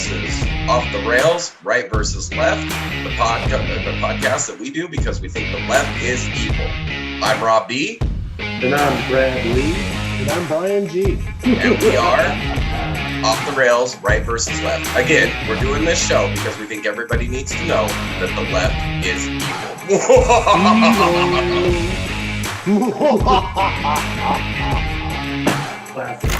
This is Off the Rails, Right versus Left, the podcast that we do because we think the left is evil. I'm Rob B. And I'm Brad Lee. And I'm Brian G. And we are Off the Rails, Right versus Left. Again, we're doing this show because we think everybody needs to know that the left is evil. Classic.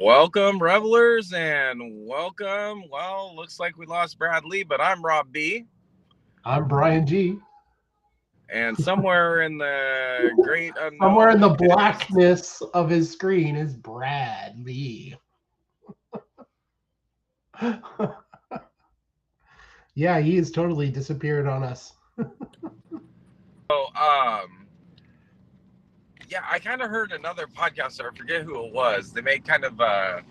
Welcome, revelers, and welcome. Well, looks like we lost Brad Lee, but I'm Rob B. I'm Brian G. And somewhere in the great unknown, somewhere in the blackness of his screen is Brad Lee. Yeah, he has totally disappeared on us. So, yeah, I kind of heard another podcaster, I forget who it was. They made kind of a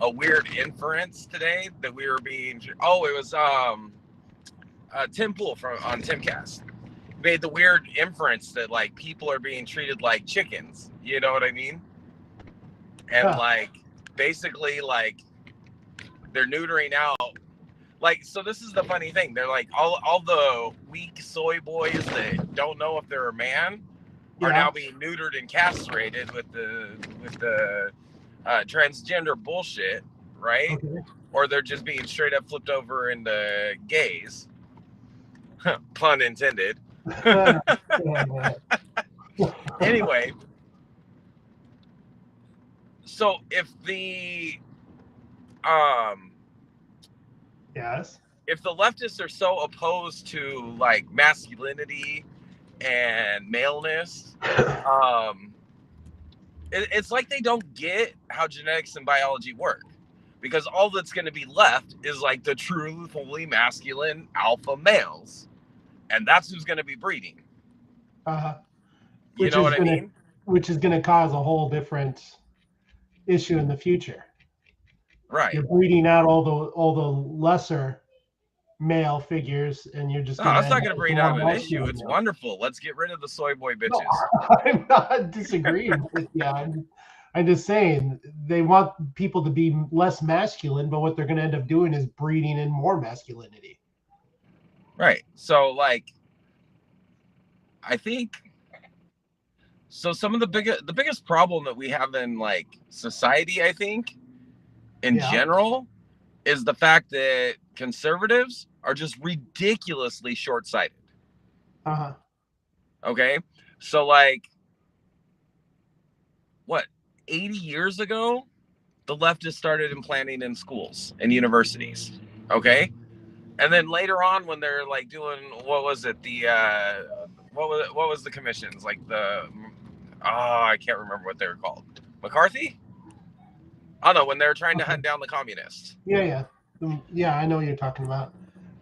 weird inference today that we were being. Oh, it was Tim Pool on Timcast. Made the weird inference that like people are being treated like chickens. You know what I mean? And like basically like they're neutering out. Like, so this is the funny thing. They're like all the weak soy boys that don't know if they're a man are now being neutered and castrated with the transgender bullshit, right? Okay. Or they're just being straight up flipped over into gays. Pun intended. Anyway, so if the if the leftists are so opposed to like masculinity and maleness, it's like they don't get how genetics and biology work, because all that's going to be left is like the truthfully masculine alpha males, and that's who's going to be breeding. You know what I mean? Which is going to cause a whole different issue in the future. Right. You're breeding out all the lesser male figures, and you're just. No, that's not going to breed out an issue. It's wonderful. Let's get rid of the soy boy bitches. No, I'm not disagreeing with you. I'm just saying they want people to be less masculine, but what they're going to end up doing is breeding in more masculinity. Right. So, like, I think. So some of the biggest problem that we have in like society, I think, in general, is the fact that conservatives are just ridiculously short-sighted. Okay, so like, what, 80 years ago, the leftists started implanting in schools and universities. Okay, and then later on, when they're like doing what was it, the what was the commissions, like I can't remember what they were called. McCarthy? I don't know, when they were trying to hunt down the communists. Yeah, I know what you're talking about.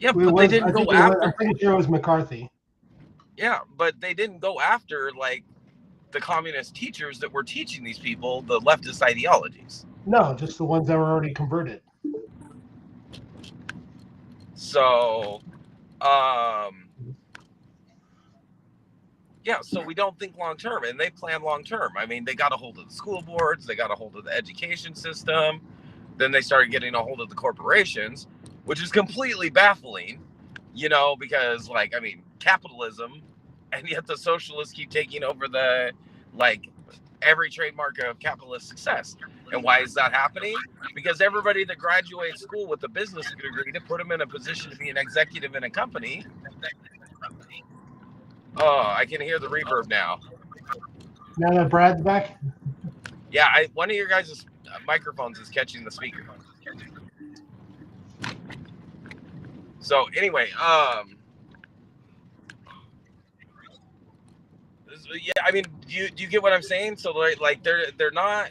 Yeah, but they didn't go after. I'm pretty sure it was McCarthy. Yeah, but they didn't go after like the communist teachers that were teaching these people the leftist ideologies. No, just the ones that were already converted. So, yeah, so we don't think long term, and they plan long term. I mean, they got a hold of the school boards, they got a hold of the education system, then they started getting a hold of the corporations, which is completely baffling, you know, because, like, I mean, capitalism, and yet the socialists keep taking over the, like, every trademark of capitalist success. And why is that happening? Because everybody that graduates school with a business degree to put them in a position to be an executive in a company. Oh, I can hear the reverb now. Now that Brad's back? Yeah, one of your guys' microphones is catching the speaker. So anyway, yeah, I mean, do you get what I'm saying? So like they're not.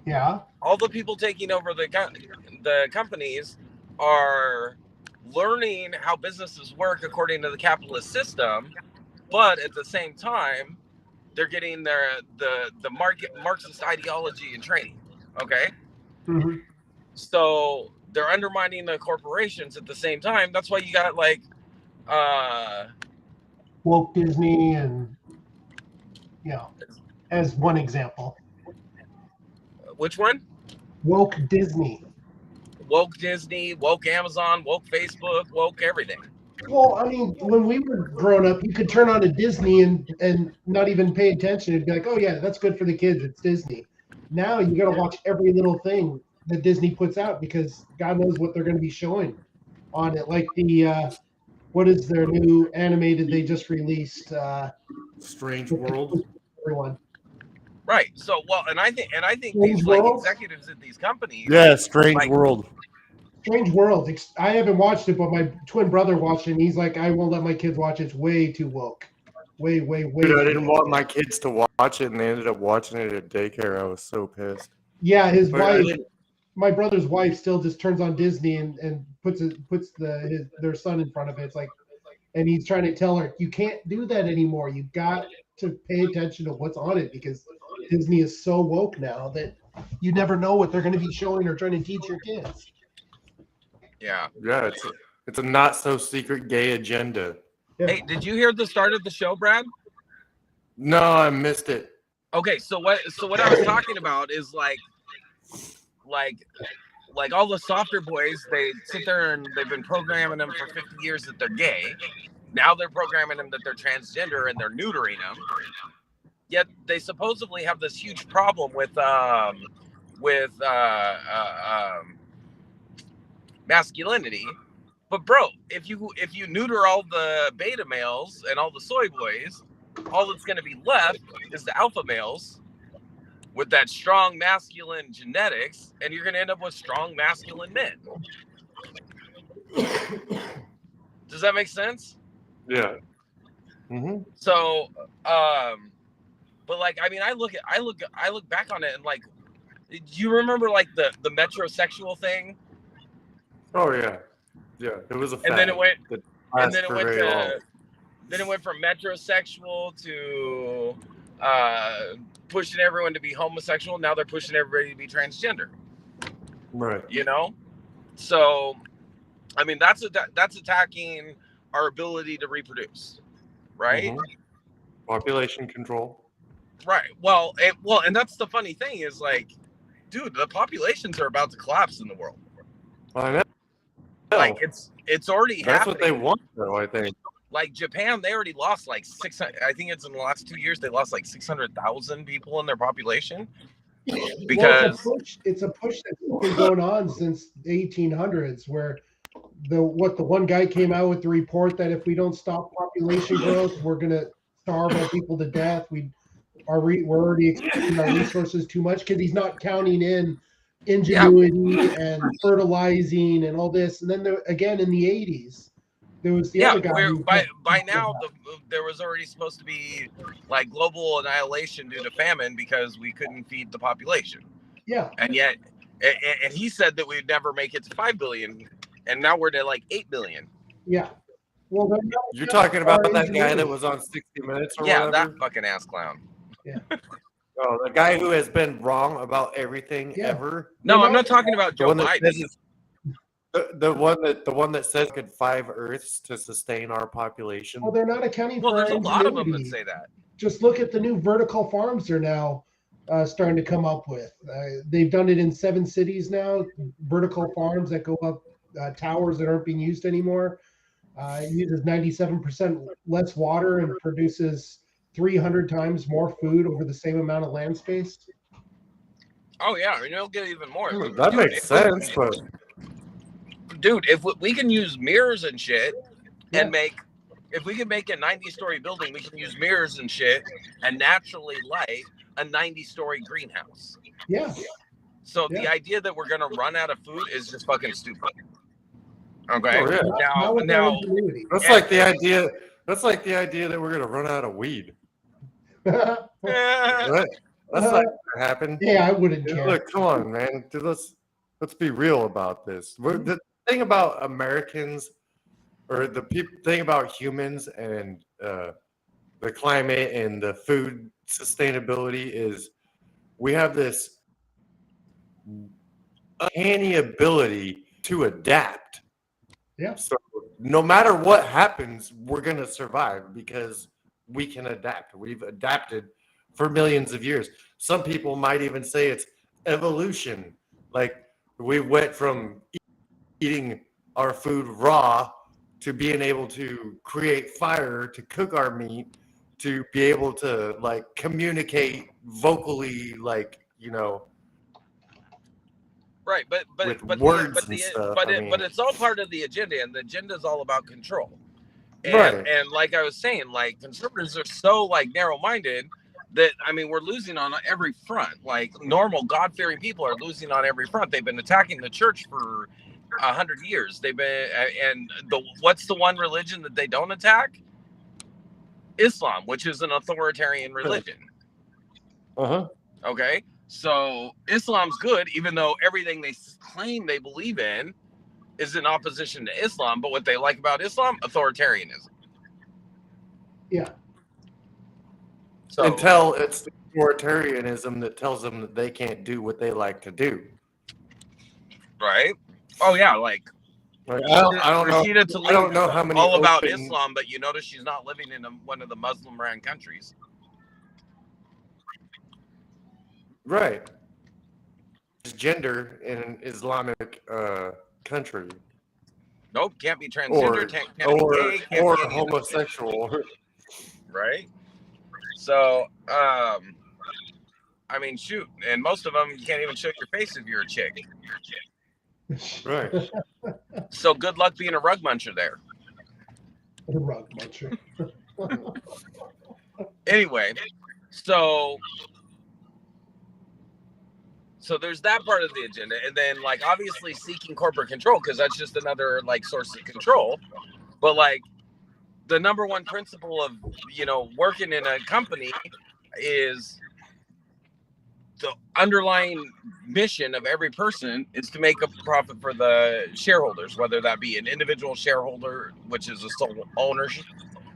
Yeah. All the people taking over the companies are learning how businesses work according to the capitalist system, but at the same time, they're getting the Marxist ideology and training. Okay. Mm-hmm. So they're undermining the corporations at the same time. That's why you got like woke Disney, and as one example. Which one? Woke Disney. Woke Disney, woke Amazon, woke Facebook, woke everything. Well, I mean, when we were growing up, you could turn on a Disney and not even pay attention. It'd be like, oh yeah, that's good for the kids. It's Disney. Now you got to watch every little thing that Disney puts out because God knows what they're going to be showing on it. Like what is their new animated they just released? Strange World. Everyone. Right. So, well, and I think Strange these like World? executives at these companies. Yeah, Strange like, World. Strange World. I haven't watched it, but my twin brother watched it, and he's like, I won't let my kids watch it. It's way too woke. Way. Dude, I didn't want my kids to watch it, and they ended up watching it at daycare. I was so pissed. Yeah, his But wife, my brother's wife, still just turns on Disney and puts their son in front of it. It's like, and he's trying to tell her, you can't do that anymore. You got to pay attention to what's on it because Disney is so woke now that you never know what they're going to be showing or trying to teach your kids. Yeah. Yeah, it's a not so secret gay agenda. Yeah. Hey, did you hear the start of the show, Brad? No, I missed it. Okay, so what I was talking about is like all the softer boys, they sit there and they've been programming them for 50 years that they're gay. Now they're programming them that they're transgender and they're neutering them. Yet they supposedly have this huge problem with masculinity. But bro, if you neuter all the beta males and all the soy boys, all that's going to be left is the alpha males with that strong masculine genetics, and you're going to end up with strong masculine men. Does that make sense? Yeah. Mm-hmm. So, but like, I mean, I look back on it and like, do you remember like the metrosexual thing? Oh yeah, yeah. It was a fad. And then it went, long. then it went from metrosexual to pushing everyone to be homosexual. Now they're pushing everybody to be transgender. Right. You know, so I mean that's attacking our ability to reproduce, right? Mm-hmm. Population control. Right. Well, and that's the funny thing is like, dude, the populations are about to collapse in the world. I know. Like it's already That's happening. what they want, though. I think. Like Japan, they already lost like 600. I think it's in the last 2 years they lost like 600,000 people in their population because it's a push that's been going on since the 1800s, where the one guy came out with the report that if we don't stop population growth, we're gonna starve our people to death. We're already expending our resources too much because he's not counting in ingenuity and fertilizing and all this. And then again in the 80s. There was the other guy. By now, there was already supposed to be like global annihilation due to famine because we couldn't feed the population. Yeah. And yet, and he said that we'd never make it to 5 billion, and now we're to like 8 billion. Yeah. Well, you're talking about that guy that was on 60 Minutes or whatever? That fucking ass clown. Yeah. Oh, the guy who has been wrong about everything ever. No, I'm not talking about Joe Biden. The one that says could 5 Earths to sustain our population. Well, they're not accounting for. Well, there's a lot of them that say that. Just look at the new vertical farms they're now starting to come up with. They've done it in 7 cities now. Vertical farms that go up towers that aren't being used anymore. It uses 97% less water and produces 300 times more food over the same amount of land space. Oh yeah, I mean, it'll get even more. That makes sense, but. Dude, if we can use mirrors and shit and if we can make a 90-story building, we can use mirrors and shit and naturally light a 90-story greenhouse. Yeah. So the idea that we're gonna run out of food is just fucking stupid. Okay. Oh, yeah. Now that's like the idea. That's like the idea that we're gonna run out of weed. Right? That's not gonna happen. Yeah, I wouldn't care. Look, come on, man. Dude, let's be real about this. The thing about Americans, or the thing about humans and the climate and the food sustainability is we have this uncanny ability to adapt. Yeah. So no matter what happens, we're going to survive because we can adapt. We've adapted for millions of years. Some people might even say it's evolution. Like we went from eating our food raw to being able to create fire to cook our meat, to be able to like communicate vocally, like, you know, Right, but with but words but and the stuff. but I it mean, but it's all part of the agenda, and the agenda is all about control. And right. and like I was saying, like conservatives are so like narrow-minded that I mean we're losing on every front. Like normal God-fearing people are losing on every front. They've been attacking the church for 100 years. They've been and what's the one religion that they don't attack? Islam, which is an authoritarian religion. Uh-huh. Okay, so Islam's good, even though everything they claim they believe in is in opposition to Islam. But what they like about Islam, authoritarianism. Yeah. So Until it's the authoritarianism that tells them that they can't do what they like to do. right? Oh yeah, like Like, I don't know. Rashida Tlaib I don't know how many all about open- Islam, but you notice she's not living in one of the Muslim-ran countries. Right. It's gender in an Islamic country. Nope, can't be transgender, can't be gay, can't or be any of those things, homosexual. right? So, I mean, shoot, and most of them you can't even show your face if you're a chick. Right. So good luck being a rug muncher there. The rug muncher. Anyway, so there's that part of the agenda, and then like obviously seeking corporate control, because that's just another like source of control. But like the number one principle of, you know, working in a company is the underlying mission of every person is to make a profit for the shareholders, whether that be an individual shareholder, which is a sole ownership,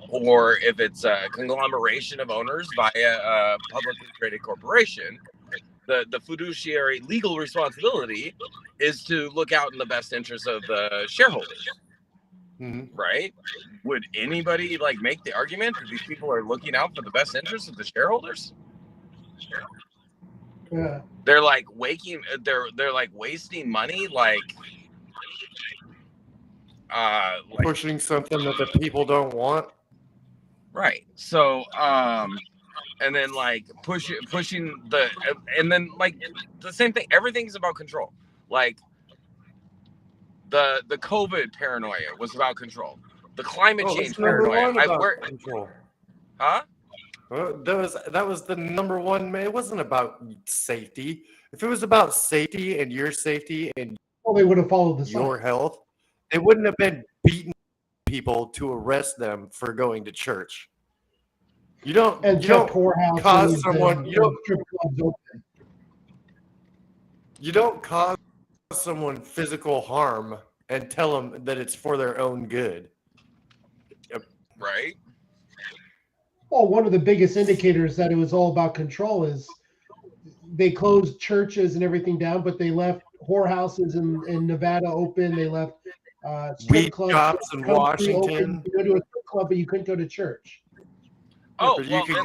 or if it's a conglomeration of owners via a publicly traded corporation. The fiduciary legal responsibility is to look out in the best interest of the shareholders. Mm-hmm. Right? Would anybody like make the argument that these people are looking out for the best interest of the shareholders? Yeah. They're like they're like wasting money, like Pushing something that the people don't want. right. So and then like pushing the, and then like the same thing, everything's about control. Like the COVID paranoia was about control. The climate change paranoia. Control. Huh? That was the number one. It wasn't about safety. If it was about safety and your safety and Well, they would have followed the your sign. health, they wouldn't have been beating people to arrest them for going to church. You don't cause someone. You don't cause someone physical harm and tell them that it's for their own good. Right. Well, one of the biggest indicators that it was all about control is they closed churches and everything down, but they left whorehouses in Nevada open. They left weed shops in Washington. Open. You go to a strip club, but you couldn't go to church. Oh, But well, you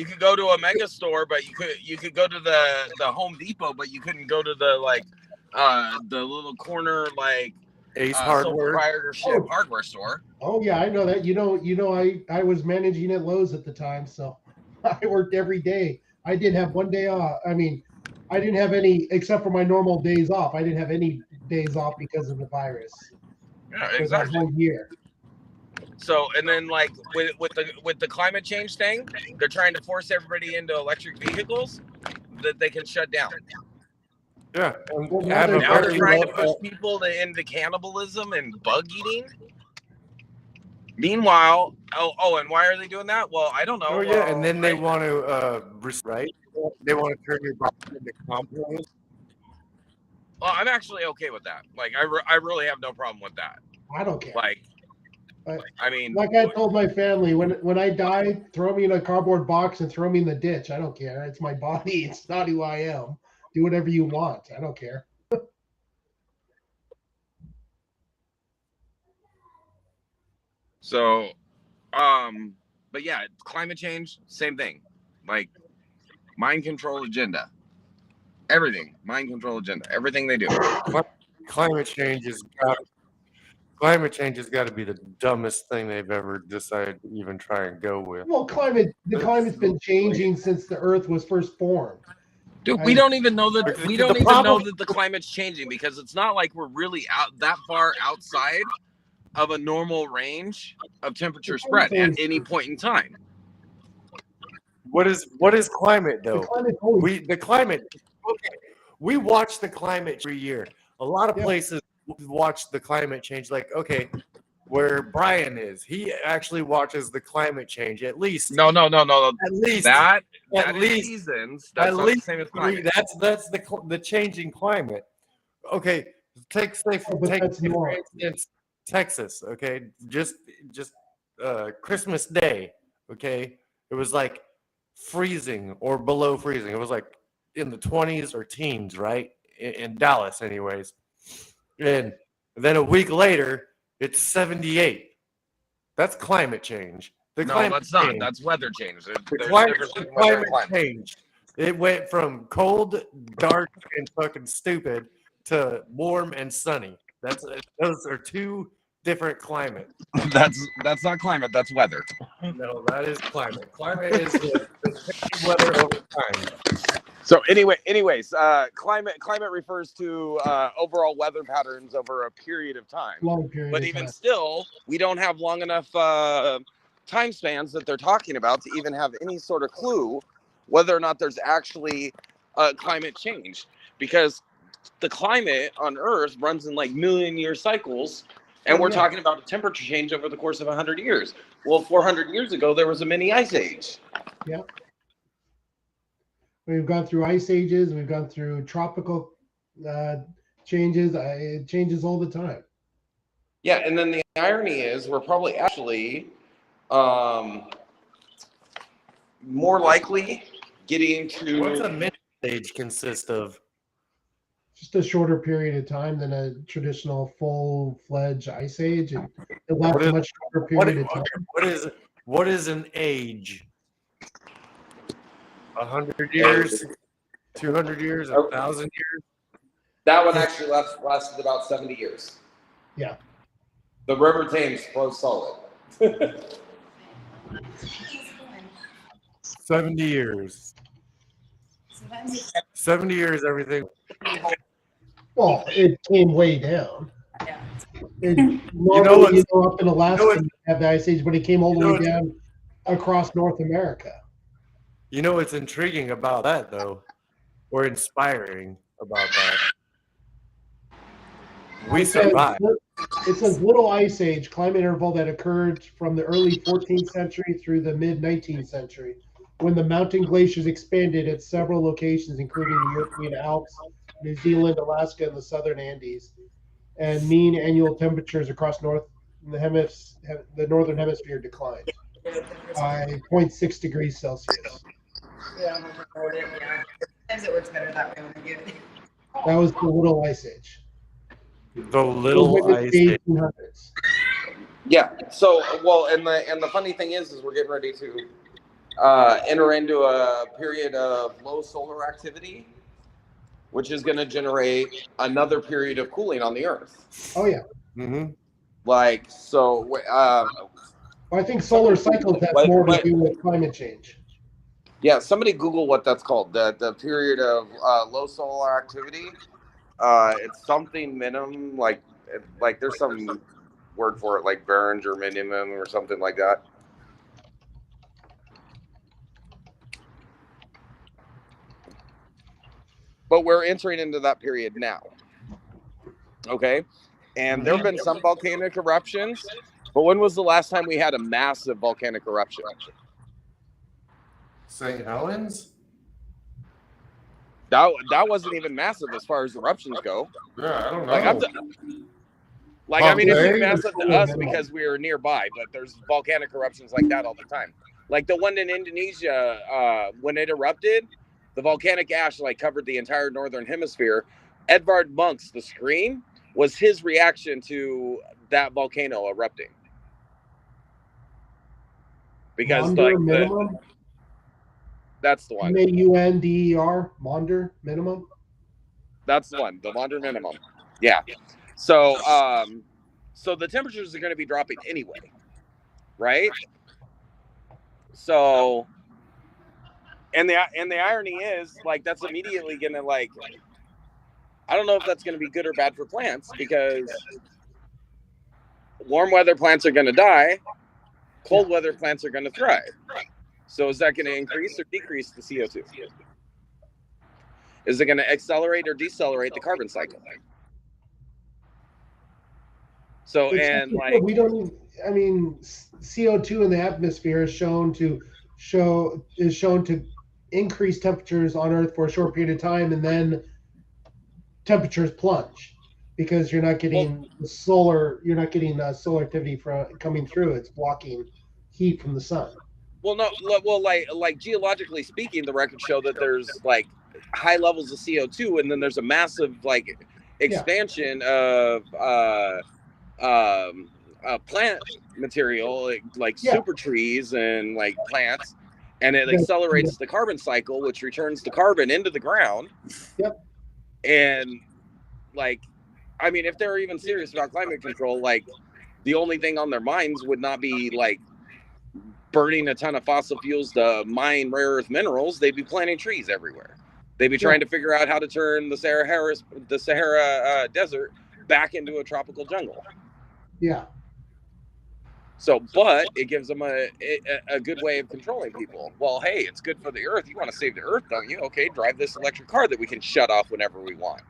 could go to a mega store, but you could go to the Home Depot, but you couldn't go to the like the little corner like Ace Hardware proprietorship hardware store. Oh yeah, I know that. You know, I was managing at Lowe's at the time, so I worked every day. I did have one day off. I mean, I didn't have any except for my normal days off. I didn't have any days off because of the virus. Yeah, exactly. For the whole year. So, and then like with the climate change thing, they're trying to force everybody into electric vehicles that they can shut down. Yeah. Now they're trying to push people into cannibalism and bug eating. Meanwhile, and why are they doing that? Well, I don't know. Oh yeah, and then they want to right? They want to turn your body into compost. Well, I'm actually okay with that. Like, I really have no problem with that. I don't care. Like, I mean, like I told my family, when I die, throw me in a cardboard box and throw me in the ditch. I don't care. It's my body. It's not who I am. Do whatever you want. I don't care. So, but yeah, climate change, same thing. Like mind control agenda. Everything, mind control agenda. Everything they do. Climate change has got to be the dumbest thing they've ever decided to even try and go with. Well, the climate's been changing since the Earth was first formed. Dude, we don't even know that the climate's changing, because it's not like we're really out that far outside of a normal range of temperature spread at any point in time. What is climate though? The climate. Okay, we watch the climate every year. A lot of places watch the climate change. Like, okay, where Brian is, he actually watches the climate change at least. No. At least that at is least seasons. That's not the same as climate. That's the changing climate. Okay, take for instance Texas. Okay, just Christmas Day. Okay, it was like freezing or below freezing. It was like in the 20s or teens, right? In Dallas, anyways. And then a week later, it's 78. That's climate change. No, that's not. That's weather change. The climate change. It went from cold, dark, and fucking stupid to warm and sunny. Those are two different climates. That's not climate. That's weather. No, that is climate. Climate is the weather over time. So anyways, climate refers to overall weather patterns over a period of time. Long period. But even still, we don't have long enough time spans that they're talking about to even have any sort of clue whether or not there's actually climate change, because the climate on Earth runs in like million-year cycles, and we're talking about a temperature change over the course of 100 years. Well, 400 years ago, there was a mini ice age. Yeah. We've gone through ice ages. We've gone through tropical changes. It changes all the time. Yeah, and then the irony is we're probably actually more likely getting to... What's a mini age consist of? Just a shorter period of time than a traditional full-fledged ice age. It lasts a much shorter period of time. What is an age? 100 years, 200 years, 1,000 years. That one actually lasted about 70 years. Yeah. The River Thames flows solid. 70 years. 70 years, everything. Well, it came way down. Yeah. Normally, up in Alaska, you have the ice age, but it came all the way down across North America. You know what's intriguing about that, though, or inspiring about that? We survived. It says little ice age climate interval that occurred from the early 14th century through the mid 19th century, when the mountain glaciers expanded at several locations, including the European Alps, New Zealand, Alaska, and the southern Andes, and mean annual temperatures across the northern hemisphere declined by 0.6 degrees Celsius. Yeah, sometimes it works better that way when I get it. That was the little ice age. The little ice age. Yeah. So, well, and the funny thing is we're getting ready to enter into a period of low solar activity, which is going to generate another period of cooling on the Earth. Oh yeah. Mm-hmm. Like so. I think solar cycles have more to do with climate change. Yeah, somebody Google what that's called. The period of low solar activity. It's something minimum, like there's some word for it, like Behringer minimum or something like that. But we're entering into that period now. Okay, and there have been some volcanic eruptions, but when was the last time we had a massive volcanic eruption? St. Helens? That wasn't even massive as far as eruptions go. Yeah, I don't know. I mean, it's massive to us because we are nearby, but there's volcanic eruptions like that all the time. Like the one in Indonesia, when it erupted, the volcanic ash covered the entire northern hemisphere. Edvard Munch's The Scream was his reaction to that volcano erupting. because Maunder minimum. That's the one. MAUNDER, Maunder minimum. That's the one. The Maunder minimum. Yeah. So so the temperatures are going to be dropping anyway, right? So, and the irony is, like, that's immediately going to, like, I don't know if that's going to be good or bad for plants, because warm weather plants are going to die, cold weather plants are going to thrive. So is that going to increase or decrease the CO2? Is it going to accelerate or decelerate the carbon cycle? So, and like, we don't even, I mean, CO2 in the atmosphere is shown to increase temperatures on Earth for a short period of time, and then temperatures plunge because you're not getting solar activity coming through. It's blocking heat from the sun. Well, no, well, like geologically speaking, the records show that there's like high levels of CO2, and then there's a massive like expansion of plant material, like super trees and like plants, and it accelerates the carbon cycle, which returns the carbon into the ground. Yep. And like, I mean, if they're even serious about climate control, like the only thing on their minds would not be like burning a ton of fossil fuels to mine rare earth minerals. They'd be planting trees everywhere. They'd be trying to figure out how to turn the Sahara desert back into a tropical jungle. Yeah. So, but it gives them a good way of controlling people. Well, hey, it's good for the earth. You want to save the earth, don't you? Okay, drive this electric car that we can shut off whenever we want.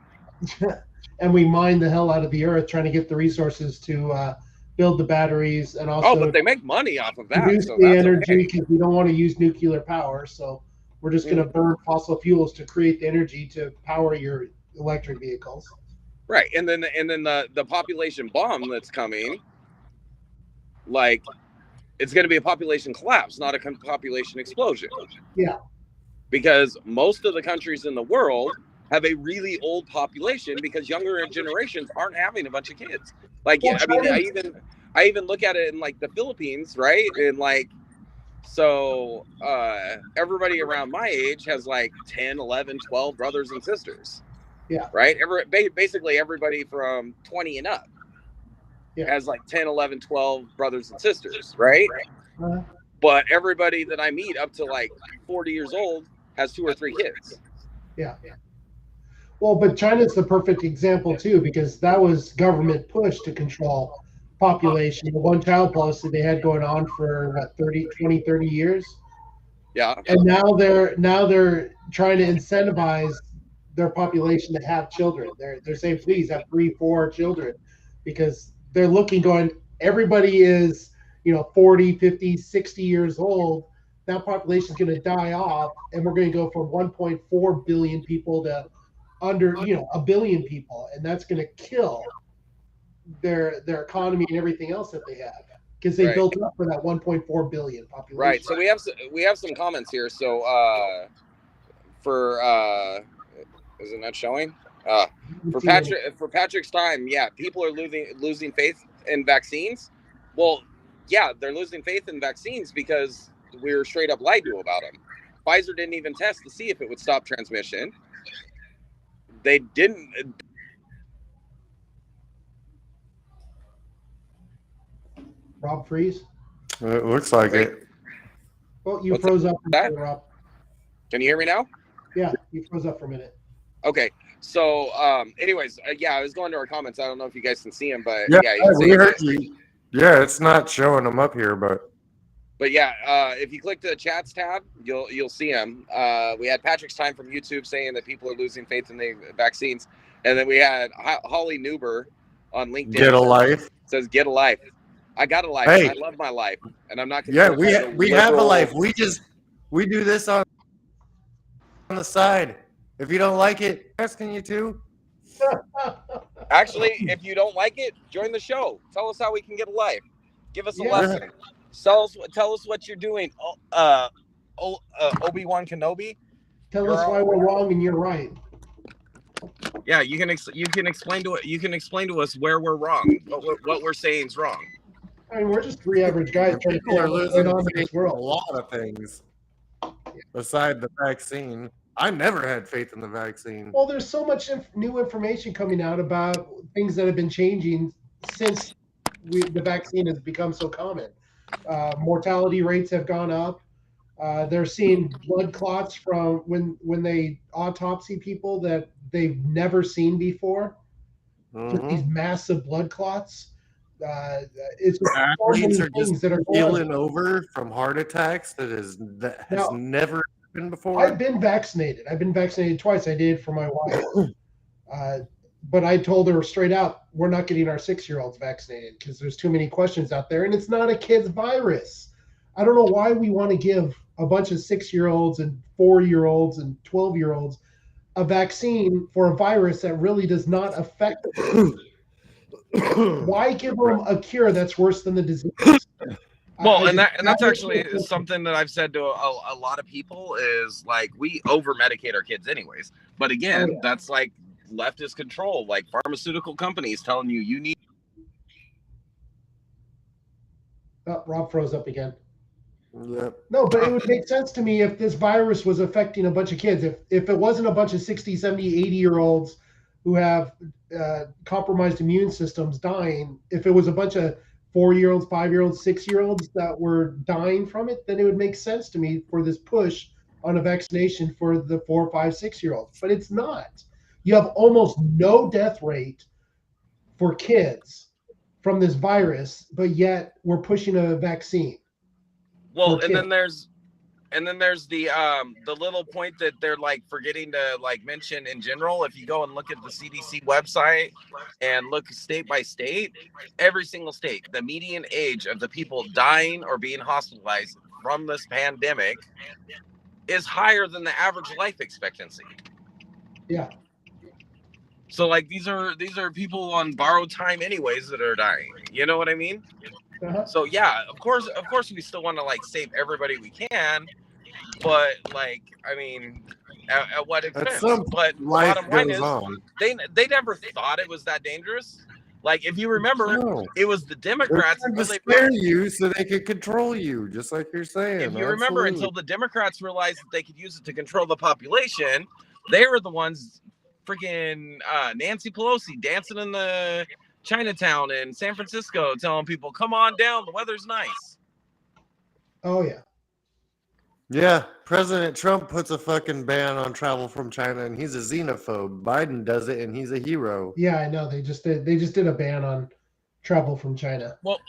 And we mine the hell out of the earth trying to get the resources to build the batteries, and also but they make money off of that. Produce so the energy, because we don't want to use nuclear power. So we're just going to burn fossil fuels to create the energy to power your electric vehicles. Right, and then the population bomb that's coming, like, it's going to be a population collapse, not a population explosion. Yeah. Because most of the countries in the world have a really old population, because younger generations aren't having a bunch of kids. Like, I mean, I even look at it in like the Philippines, right? And like, so everybody around my age has like 10, 11, 12 brothers and sisters. Yeah. Right? Basically everybody from 20 and up has like 10, 11, 12 brothers and sisters, right? But everybody that I meet up to like 40 years old has 2 or 3 kids. Yeah. Well, but China's the perfect example too, because that was government push to control population. The one-child policy they had going on for what, 30 years. Yeah. And now they're trying to incentivize their population to have children. They're saying, please have 3, 4 children, because they're going, everybody is, 40, 50, 60 years old. That population is going to die off, and we're going to go from 1.4 billion people to under, 1 billion people, and that's going to kill their economy and everything else that they have, because they built up for that 1.4 billion population. Right. So we have some comments here. So for is it not showing? For Patrick's time, people are losing faith in vaccines. Well, yeah, they're losing faith in vaccines because we were straight up lied to about them. Pfizer didn't even test to see if it would stop transmission. They didn't. Rob Freeze? It looks like it. Well, you froze up. Rob. Can you hear me now? Yeah, you froze up for a minute. Okay. So, anyways, I was going to our comments. I don't know if you guys can see them, but we heard you. Yeah, it's not showing them up here, but if you click the chats tab, you'll see them. We had Patrick's Time from YouTube saying that people are losing faith in the vaccines, and then we had Holly Newber on LinkedIn. Get a life. Says get a life. I got a life. Hey. I love my life, and I'm not. Yeah, we have a life. We do this on the side. If you don't like it, asking you to. Actually, if you don't like it, join the show. Tell us how we can get a life. Give us a lesson. Tell us what you're doing. Obi-Wan Kenobi. Tell us why we're wrong and you're right. Yeah, you can explain to us where we're wrong. What we're saying is wrong. I mean, we're just three average guys And trying to people are figure out what's losing going on in faith this in a world. lot of things beside the vaccine. I never had faith in the vaccine. Well, there's so much new information coming out about things that have been changing since the vaccine has become so common. Mortality rates have gone up. They're seeing blood clots from when they autopsy people that they've never seen before. Just these Mhm. massive blood clots. It's just so Athletes many are just things that are going on. keeling over from heart attacks that has Now, never happened before. I've been vaccinated. I've been vaccinated twice. I did for my wife. But I told her straight out, we're not getting our 6-year-olds vaccinated because there's too many questions out there, and it's not a kid's virus. I don't know why we want to give a bunch of 6-year-olds and 4-year-olds and 12-year-olds a vaccine for a virus that really does not affect them. Why give them a cure that's worse than the disease? Well, and that's actually something that I've said to a lot of people is like we over medicate our kids anyways. But again, that's like leftist control, like pharmaceutical companies telling you need. Oh, Rob froze up again. Yep. No, but it would make sense to me if this virus was affecting a bunch of kids. If it wasn't a bunch of 60, 70, 80-year-olds who have compromised immune systems dying, if it was a bunch of 4-year-olds, 5-year-olds, 6-year-olds that were dying from it, then it would make sense to me for this push on a vaccination for the 4, 5, 6-year-olds. But it's not. You have almost no death rate for kids from this virus, but yet we're pushing a vaccine. Well, and then there's the little point that they're like forgetting to like mention in general. If you go and look at the CDC website and look state by state, every single state, the median age of the people dying or being hospitalized from this pandemic is higher than the average life expectancy. Yeah. So like these are people on borrowed time anyways that are dying. You know what I mean? So yeah, of course we still want to like save everybody we can, but like I mean, at what expense? But the bottom line is they never thought it was that dangerous. Like if you remember, it was the Democrats to scare you so they could control you, just like you're saying. If you remember, until the Democrats realized that they could use it to control the population, they were the ones freaking Nancy Pelosi dancing in the Chinatown in San Francisco telling people, come on down, the weather's nice. Oh yeah. Yeah, President Trump puts a fucking ban on travel from China and he's a xenophobe. Biden does it and he's a hero. Yeah, I know. They just did a ban on travel from China. Well,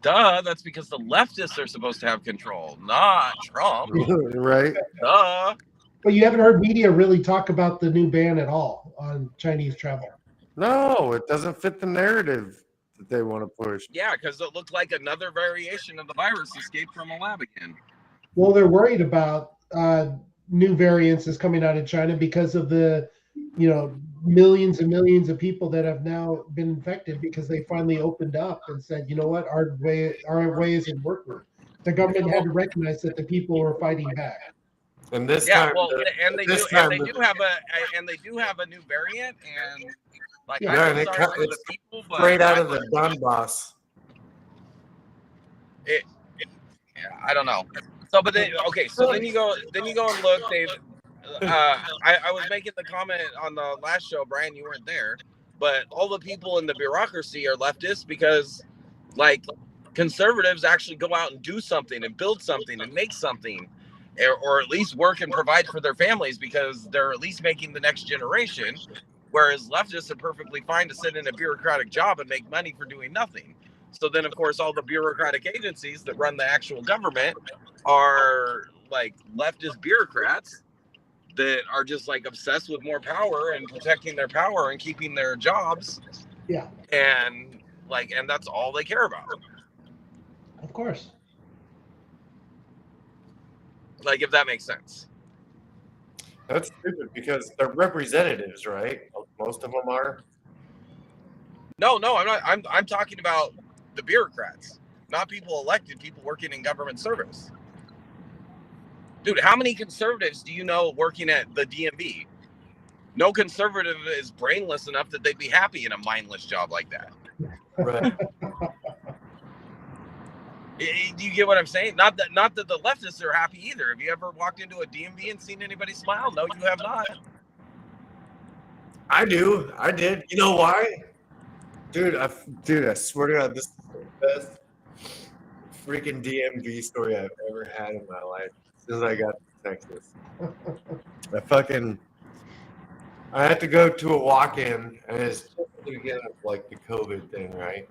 that's because the leftists are supposed to have control, not Trump. Right. Duh. But you haven't heard media really talk about the new ban at all on Chinese travel. No, it doesn't fit the narrative that they want to push. Yeah, because it looked like another variation of the virus escaped from a lab again. Well, they're worried about new variants coming out of China because of the, millions and millions of people that have now been infected because they finally opened up and said, you know what, our way isn't working. The government had to recognize that the people were fighting back. And this time, they do have a new variant, and like it's straight out of the Donbass. I don't know. So, but then then you go and look, Dave. I was making the comment on the last show, Brian, you weren't there, but all the people in the bureaucracy are leftists because, like, conservatives actually go out and do something and build something and make something, or at least work and provide for their families because they're at least making the next generation, whereas leftists are perfectly fine to sit in a bureaucratic job and make money for doing nothing. So then, of course, all the bureaucratic agencies that run the actual government are like leftist bureaucrats that are just like obsessed with more power and protecting their power and keeping their jobs. Yeah. And that's all they care about. Of course. Like, if that makes sense. That's stupid because they're representatives, right? Most of them are. No, I'm not. I'm talking about the bureaucrats, not people elected, people working in government service. Dude, how many conservatives do you know working at the DMV? No conservative is brainless enough that they'd be happy in a mindless job like that. Right. Do you get what I'm saying? Not that the leftists are happy either. Have you ever walked into a DMV and seen anybody smile? No, you have not. I do. I did. You know why? Dude, I swear to God, this is the best freaking DMV story I've ever had in my life since I got to Texas. I had to go to a walk-in, and it's just the beginning of like the COVID thing, right?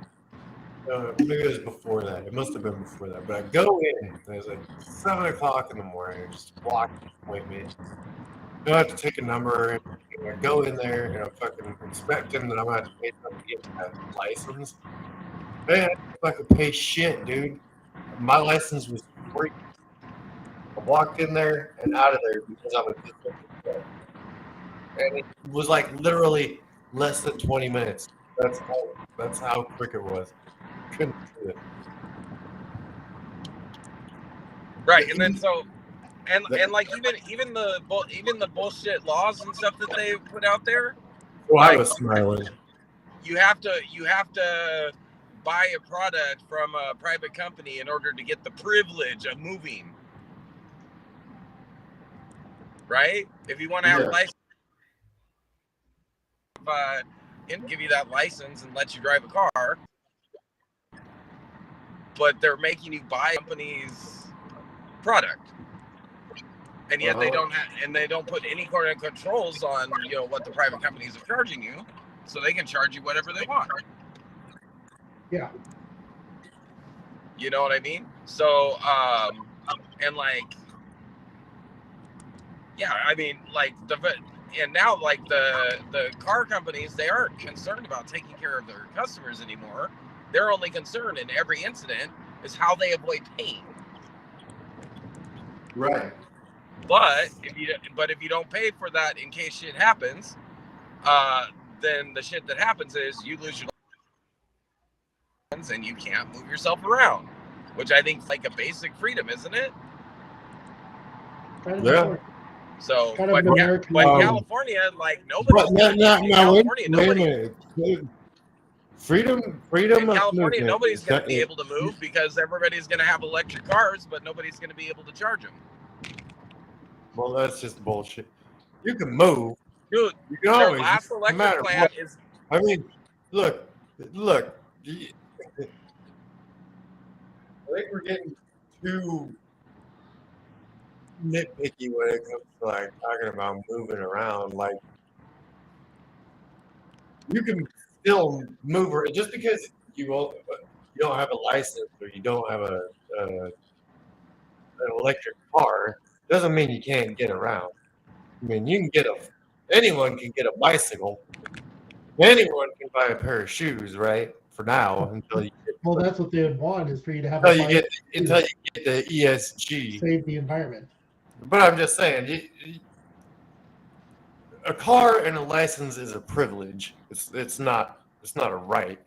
Maybe it was before that. It must have been before that. But I go in, and it's like 7 o'clock in the morning. I just walk the appointment. I have to take a number. And I go in there, and I'm fucking expecting that I'm going to have to pay something to get my license. Man, I didn't fucking pay shit, dude. My license was free. I walked in there and out of there because I'm a district. And it was like literally less than 20 minutes. That's how quick it was. Couldn't do it. Right, and then so, and like even the bullshit laws and stuff that they put out there. Oh, I like, was smiling. You have to buy a product from a private company in order to get the privilege of moving. Right? If you want to have a license, and give you that license and let you drive a car, but they're making you buy a company's product, and yet they don't put any kind of controls on what the private companies are charging you, so they can charge you whatever they want. Yeah. You know what I mean? So and like, yeah, I mean, like and now like the car companies, they aren't concerned about taking care of their customers anymore. Their only concern in every incident is how they avoid pain. Right. But if you don't pay for that in case shit happens, then the shit that happens is you lose your license and you can't move yourself around, which I think is like a basic freedom, isn't it? Yeah. So, Kind of but, an American. but California, like nobody. Wait a minute. Freedom. In California, nobody's going to be able to move because everybody's going to have electric cars, but nobody's going to be able to charge them. Well, that's just bullshit. You can move, dude. You can Their always, last electric no plant is. I mean, look. I think we're getting too nitpicky when it comes to like talking about moving around. Like, you can still move just because you don't have a license or you don't have an electric car doesn't mean you can't get around. I mean, you can anyone can get a bicycle. Anyone can buy a pair of shoes, right? For now, until you get. Well, that's what they would want is for you to have Until you get the ESG. Save the environment. But I'm just saying, a car and a license is a privilege. It's not a right.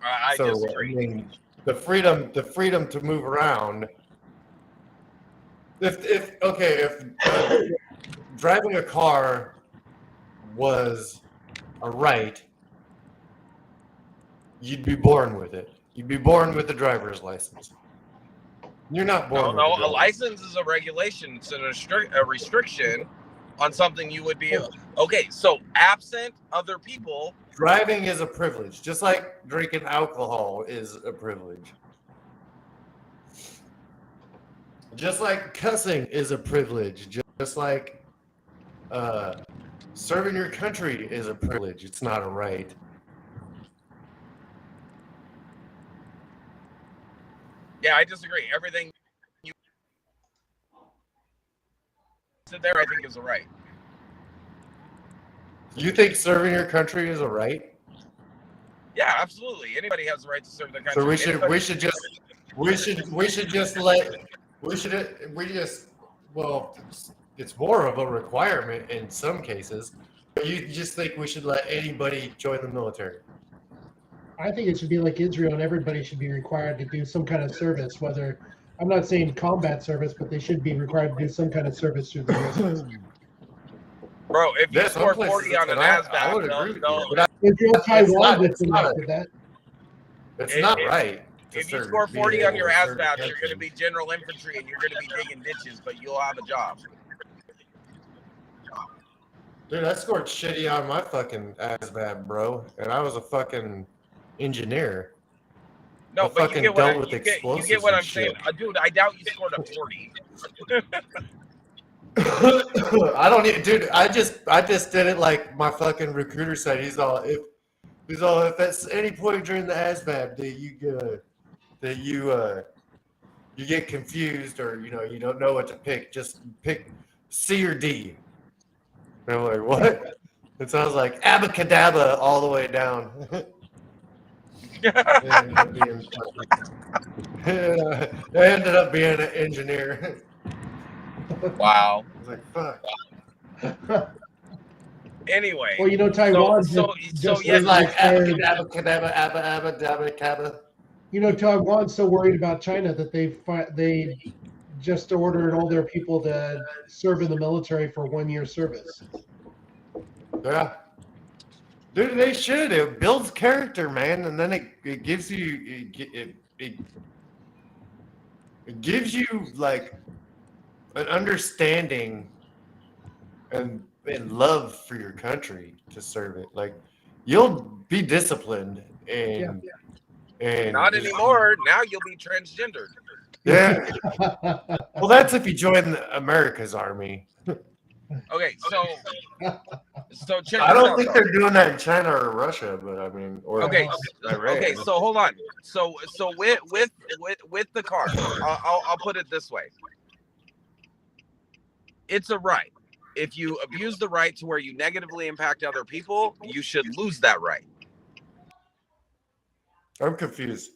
I disagree. I mean, the freedom to move around. If driving a car was a right, you'd be born with it. You'd be born with a driver's license. You're not born. No, a license is a regulation. It's a restriction on something you would be. Okay, so absent other people, driving is a privilege, just like drinking alcohol is a privilege. Just like cussing is a privilege. Just like serving your country is a privilege. It's not a right. Yeah, I disagree. Everything you said there, I think, is a right. You think serving your country is a right? Yeah, absolutely. Anybody has the right to serve their country. So we should well, it's more of a requirement in some cases. But you just think we should let anybody join the military? I think it should be like Israel, and everybody should be required to do some kind of service. Whether I'm not saying combat service, but they should be required to do some kind of service through the US. Bro, if you score 40 on an ASVAB, I would agree with you. Israel, Taiwan, that's enacted that. It's not right. if you score 40 on your ASVAB, you're going to be general infantry and you're going to be digging ditches, but you'll have a job. Dude, I scored shitty on my fucking ASVAB, bro, and I was a fucking engineer. No, but you get what I'm saying. Dude, I doubt you scored a 40. I don't need, dude. I just did it like my fucking recruiter said. He's all if at any point during the ASVAB that you get confused or you don't know what to pick, just pick C or D. And I'm like, what? It sounds like abacadabra all the way down. I ended up being an engineer. Wow. I was like, fuck. Anyway. Well, Taiwan. So it's like abacadabra. Taiwan's so worried about China that they just ordered all their people to serve in the military for 1 year service. Yeah. Dude, they should. It builds character, man, and then it gives you it gives you like an understanding and love for your country to serve it. Like you'll be disciplined and not anymore. Now you'll be transgendered. Yeah. Well, that's if you join America's army. Okay, so check. I don't think they're doing that in China or Russia, but I mean, or okay, so hold on. So with the car, I'll put it this way: it's a right. If you abuse the right to where you negatively impact other people, you should lose that right. I'm confused.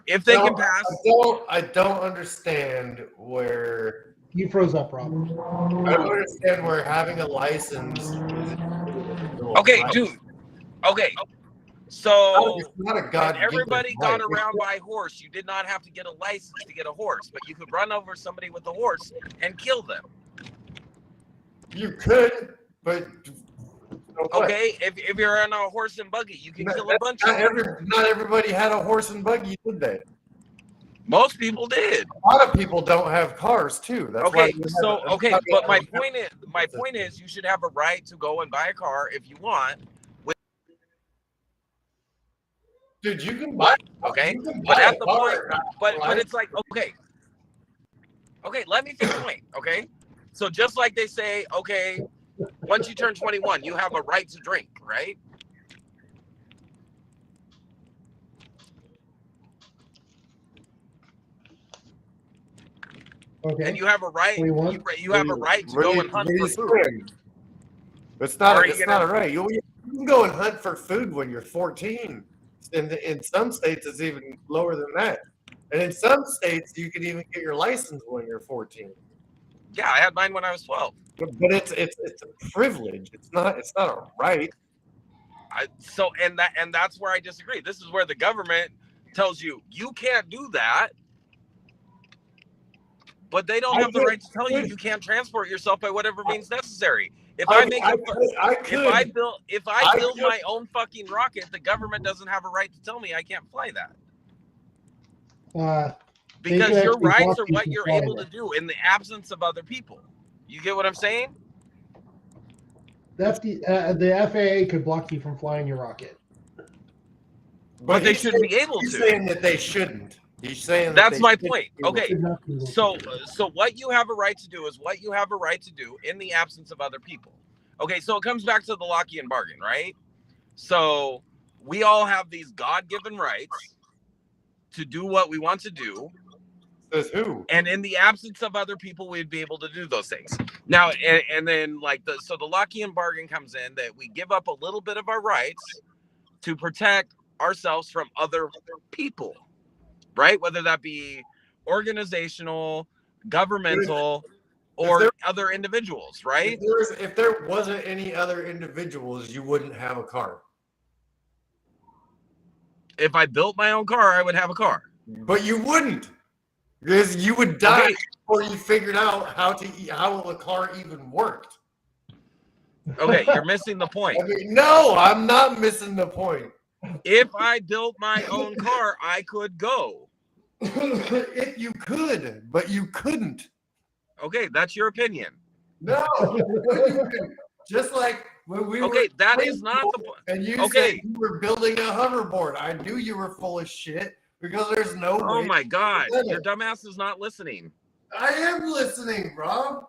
If they can pass, I don't understand where you froze up, Rob. I don't understand where having a license. Okay, dude. Okay, so it's not a god. Everybody got around by horse. You did not have to get a license to get a horse, but you could run over somebody with a horse and kill them. You could, but. Okay, if you're on a horse and buggy, you can kill a bunch of them. Not everybody had a horse and buggy, did they? Most people did. A lot of people don't have cars too. That's but my point is, you should have a right to go and buy a car if you want. Dude, you can buy. Okay, but at the point, but it's like okay, let me finish the point. Okay, so just like they say, okay. Once you turn 21, you have a right to drink, right? Okay. And you have a right. You have a right to go and hunt for food. It's not a right. You can go and hunt for food when you're 14. In some states, it's even lower than that. And in some states, you can even get your license when you're 14. Yeah, I had mine when I was 12. But it's a privilege. It's not a right. That's where I disagree. This is where the government tells you can't do that, but they don't have the right to tell you can't transport yourself by whatever means necessary. If I build my own fucking rocket, the government doesn't have a right to tell me I can't fly that. Because your rights are what you're able to do in the absence of other people. You get what I'm saying? The FAA could block you from flying your rocket. But they should be able to. He's saying that they shouldn't. He's saying that's my point. Okay. So what you have a right to do is what you have a right to do in the absence of other people. Okay, so it comes back to the Lockean bargain, right? So we all have these God-given rights to do what we want to do. Says who? And in the absence of other people, we'd be able to do those things. Now, and then the Lockean bargain comes in that we give up a little bit of our rights to protect ourselves from other people, right? Whether that be organizational, governmental, or other individuals, right? If there wasn't any other individuals, you wouldn't have a car. If I built my own car, I would have a car. But you wouldn't. Because you would die before you figured out how the car even worked. Okay, you're missing the point. I mean, no, I'm not missing the point. If I built my own car, I could go. If you could, but you couldn't. Okay, that's your opinion. No, just like when we were. Okay, that is not the point. And you Okay. said you were building a hoverboard. I knew you were full of shit because there's no way. Oh my God, to do your it. dumbass is not listening. I am listening, Rob.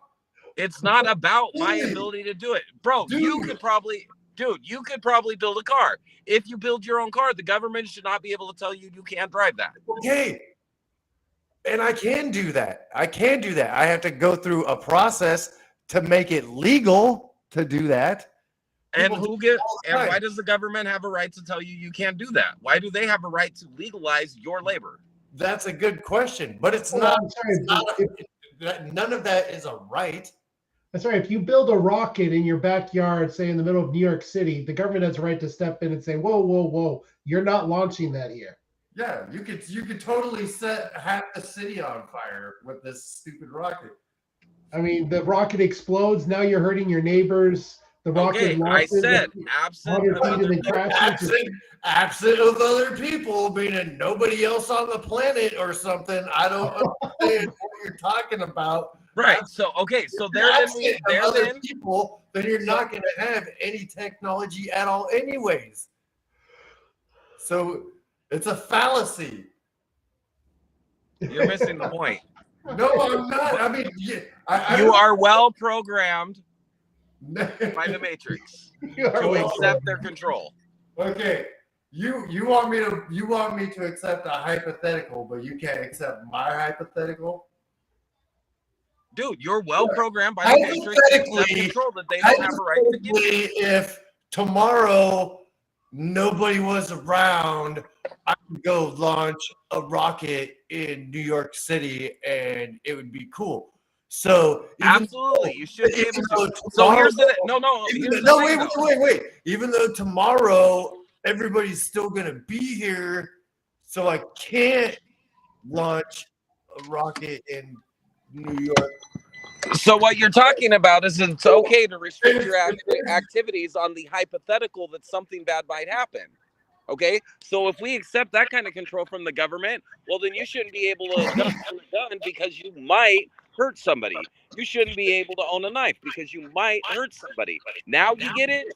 It's not about my ability to do it. Bro, you could probably build a car. If you build your own car, the government should not be able to tell you you can't drive that. Okay. And I can do that. I have to go through a process to make it legal to do that. And People why does the government have a right to tell you you can't do that? Why do they have a right to legalize your labor? That's a good question, but it's Well, not. I'm sorry, It's not none of that is a right. That's right. If you build a rocket in your backyard, say in the middle of New York City, the government has a right to step in and say, "Whoa, whoa, whoa! You're not launching that here." Yeah, you could totally set half the city on fire with this stupid rocket. I mean, the rocket explodes. Now you're hurting your neighbors. The rocket Okay, I launches said at absent 100 of feet other and then crashes. Absent of other people, meaning nobody else on the planet or something. I don't understand what you're talking about. right. So okay, so If you're there absent then of other people, then you're not going to have any technology at all, anyways. So it's a fallacy. you're missing the point. No, I'm not. I mean, yeah, You are well programmed are by the Matrix You are to welcome. accept their control. Okay, you want me to accept a hypothetical, but you can't accept my hypothetical. Dude, you're well programmed by the Matrix to accept Hypothetically- control that they don't have a right to give you. If tomorrow nobody was around, I could go launch a rocket in New York City, and it would be cool. So Absolutely, you should be able even to. though So here's the tomorrow- here's the no, thing, though. wait. Even though tomorrow everybody's still gonna be here, so I can't launch a rocket in New York. So what you're talking about is it's okay to restrict your activities on the hypothetical that something bad might happen. Okay, so if we accept that kind of control from the government, well, then you shouldn't be able to own a gun because you might hurt somebody. You shouldn't be able to own a knife because you might hurt somebody. Now you get it?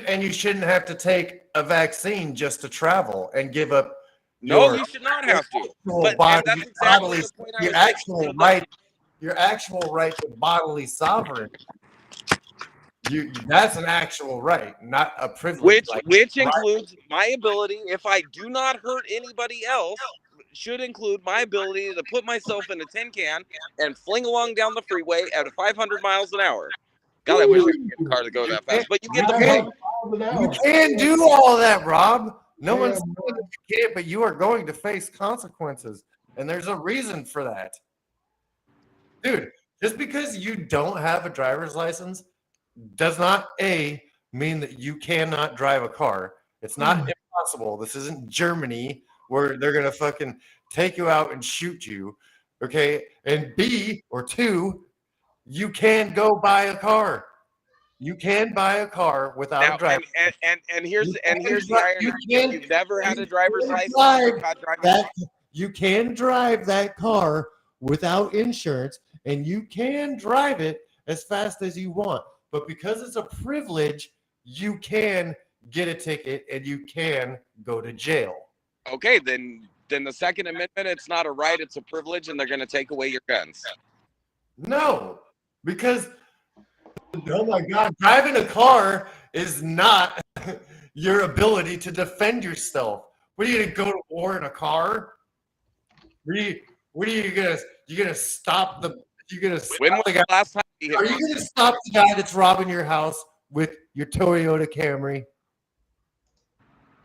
And you shouldn't have to take a vaccine just to travel and give up No, your you should not have to. actual But body, and that's exactly bodily, the point I your was actual making. right, your actual right to bodily sovereignty. That's an actual right, not a privilege. Which includes my ability, if I do not hurt anybody else, should include my ability to put myself in a tin can and fling along down the freeway at 500 miles an hour. God, I wish I could get a car to go that fast, but you get the point. You can do all that, Rob. No Yeah, one's saying that you can't, but you are going to face consequences, and there's a reason for that. Dude, just because you don't have a driver's license does not mean that you cannot drive a car. It's not impossible. This isn't Germany where they're gonna fucking take you out and shoot you. Okay. And two, you can go buy a car. You can buy a car without a driver's license. And here's the irony. can- You've never had a driver's can license. drive You're not driving. You can drive that car without insurance, and you can drive it as fast as you want. But because it's a privilege, you can get a ticket and you can go to jail. Okay, then the Second Amendment, it's not a right, it's a privilege, and they're going to take away your guns. No, because, oh my God, driving a car is not your ability to defend yourself. What are you going to go to war in a car? What are you going to, you're going to stop the, you're going to When was the last time you Are hit you going to stop the guy that's robbing your house with your Toyota Camry?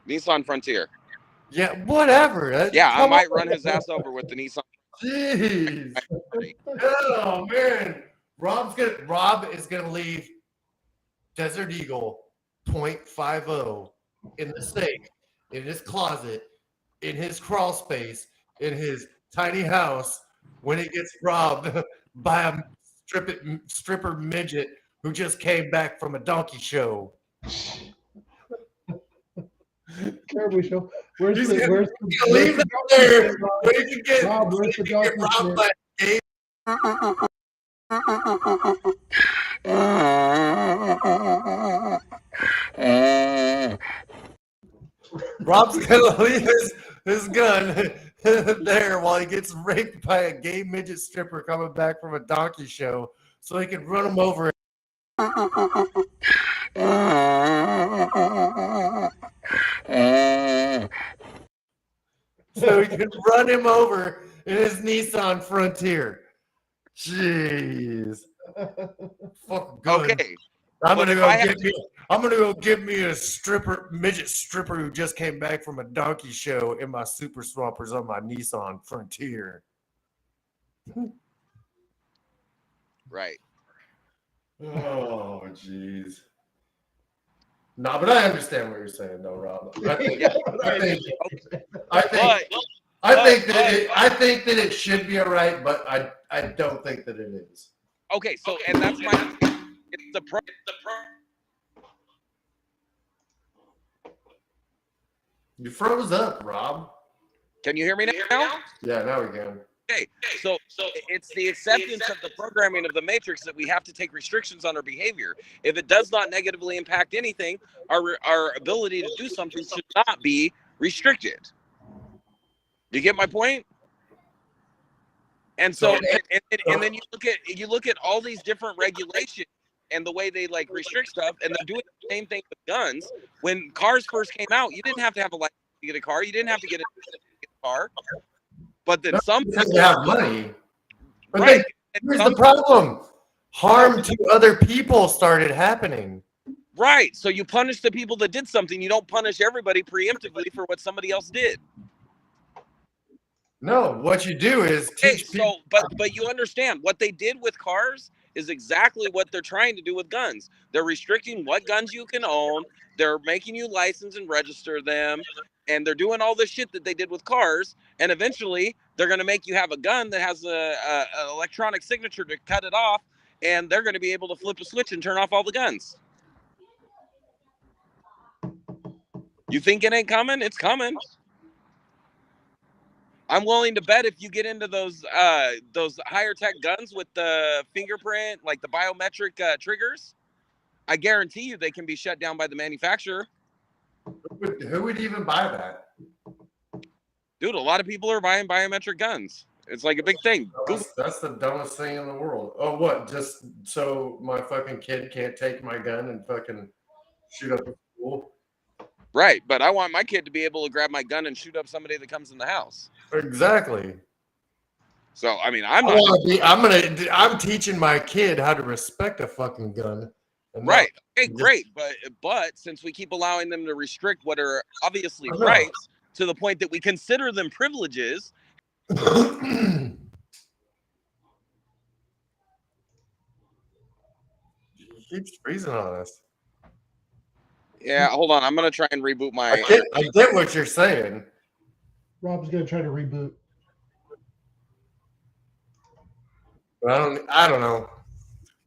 Nissan Frontier? Yeah, whatever. Yeah, I Come might on. run his ass over with the Nissan. Jeez. Oh man. Rob is gonna leave Desert Eagle 0.50 in the safe, in his closet, in his crawl space, in his tiny house when it gets robbed by a stripper midget who just came back from a donkey show. Caribou show. Where's He's the gonna- where's You the, can where's leave the it donkey there shit, Rob? where you can get, Rob, where's the get donkey robbed shit? by Rob's gonna leave his gun there while he gets raped by a gay midget stripper coming back from a donkey show, so he can run him over. So he can run him over in his Nissan Frontier. Jeez. Fuck gun. Okay. I'm But gonna if go I had get me a midget stripper who just came back from a donkey show in my super swampers on my Nissan Frontier. Right. Oh, jeez. No, but I understand what you're saying, though, Rob. I think that it should be all right, but I don't think that it is. Okay, so and that's my it's the pro. You froze up, Rob. Can you hear me now? Yeah, now we can. Okay, so it's the acceptance of the programming of the matrix that we have to take restrictions on our behavior. If it does not negatively impact anything, our ability to do something should not be restricted. You get my point? And so, and then you look at all these different regulations and the way they like restrict stuff, and they're doing the same thing with guns. When cars first came out, you didn't have to have a license to get a car. You didn't have to get a car. But then some Because they have money. But right. here's the problem. Harm to other people started happening. Right. So you punish the people that did something. You don't punish everybody preemptively for what somebody else did. No, what you do is teach people. But you understand what they did with cars is exactly what they're trying to do with guns. They're restricting what guns you can own. They're making you license and register them. And they're doing all this shit that they did with cars. And eventually they're going to make you have a gun that has an electronic signature to cut it off. And they're going to be able to flip a switch and turn off all the guns. You think it ain't coming? It's coming. I'm willing to bet if you get into those higher tech guns with the fingerprint, like the biometric triggers, I guarantee you they can be shut down by the manufacturer. Who would even buy that? Dude, a lot of people are buying biometric guns. It's like a big thing. That's the dumbest thing in the world. Oh, what? Just so my fucking kid can't take my gun and fucking shoot up a school? Right, but I want my kid to be able to grab my gun and shoot up somebody that comes in the house. Exactly. So I mean, I'm teaching my kid how to respect a fucking gun. Right. Okay, great. But since we keep allowing them to restrict what are obviously rights to the point that we consider them privileges. He keeps freezing on us. Yeah, hold on. I'm gonna try and reboot my. I get what you're saying. Rob's gonna try to reboot. But I don't know.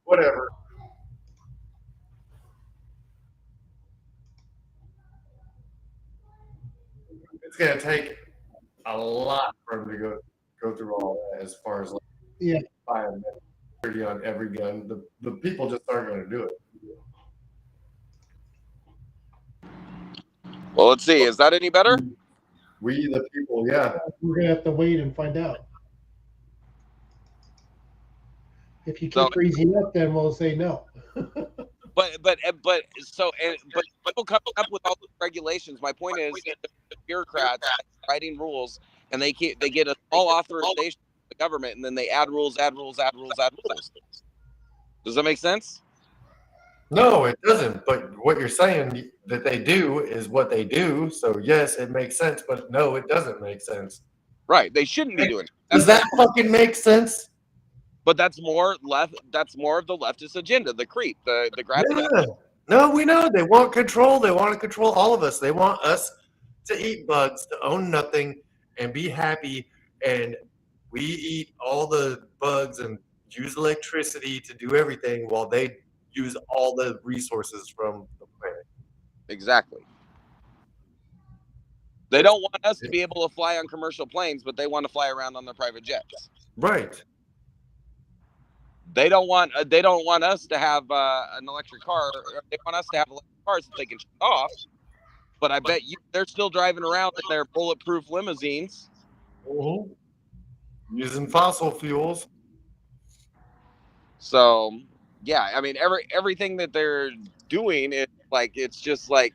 Whatever. It's gonna take a lot for him to go through all that as far as like buying security on every gun. The people just aren't gonna do it. Well, let's see. Is that any better? We, the people, yeah. We're gonna have to wait and find out. If you keep freezing up, then we'll say no. But people come up with all the regulations. My point is, the bureaucrats writing rules, and they get a small authorization from the government, and then they add rules. Does that make sense? No, it doesn't. But what you're saying that they do is what they do. So yes, it makes sense. But no, it doesn't make sense. Right? They shouldn't be doing it. Does that fucking make sense? But that's more left. That's more of the leftist agenda, the creep, the gravity. Yeah. No, we know they want control. They want to control all of us. They want us to eat bugs, to own nothing, and be happy. And we eat all the bugs and use electricity to do everything while they use all the resources from the planet. Exactly. They don't want us to be able to fly on commercial planes, but they want to fly around on their private jets. Right. They don't want us to have an electric car. They want us to have electric cars that they can shut off. But I bet you they're still driving around in their bulletproof limousines. Using fossil fuels. So yeah, I mean everything that they're doing is like, it's just like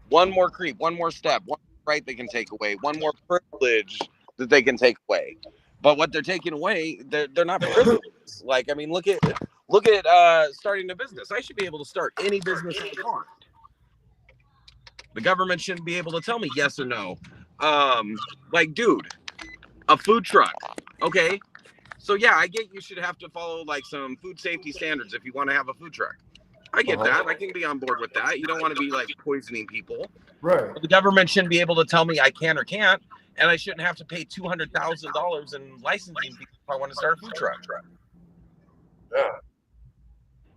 one more creep, one more step, one more right they can take away, one more privilege that they can take away. But what they're taking away, they're not privileges. Like, I mean, look at starting a business. I should be able to start any business I want. The government shouldn't be able to tell me yes or no. Like, dude, a food truck. Okay. So yeah, I get you should have to follow like some food safety standards if you want to have a food truck. I get that. I can be on board with that. You don't want to be like poisoning people. Right. But the government shouldn't be able to tell me I can or can't, and I shouldn't have to pay $200,000 in licensing fees if I want to start a food truck. Yeah.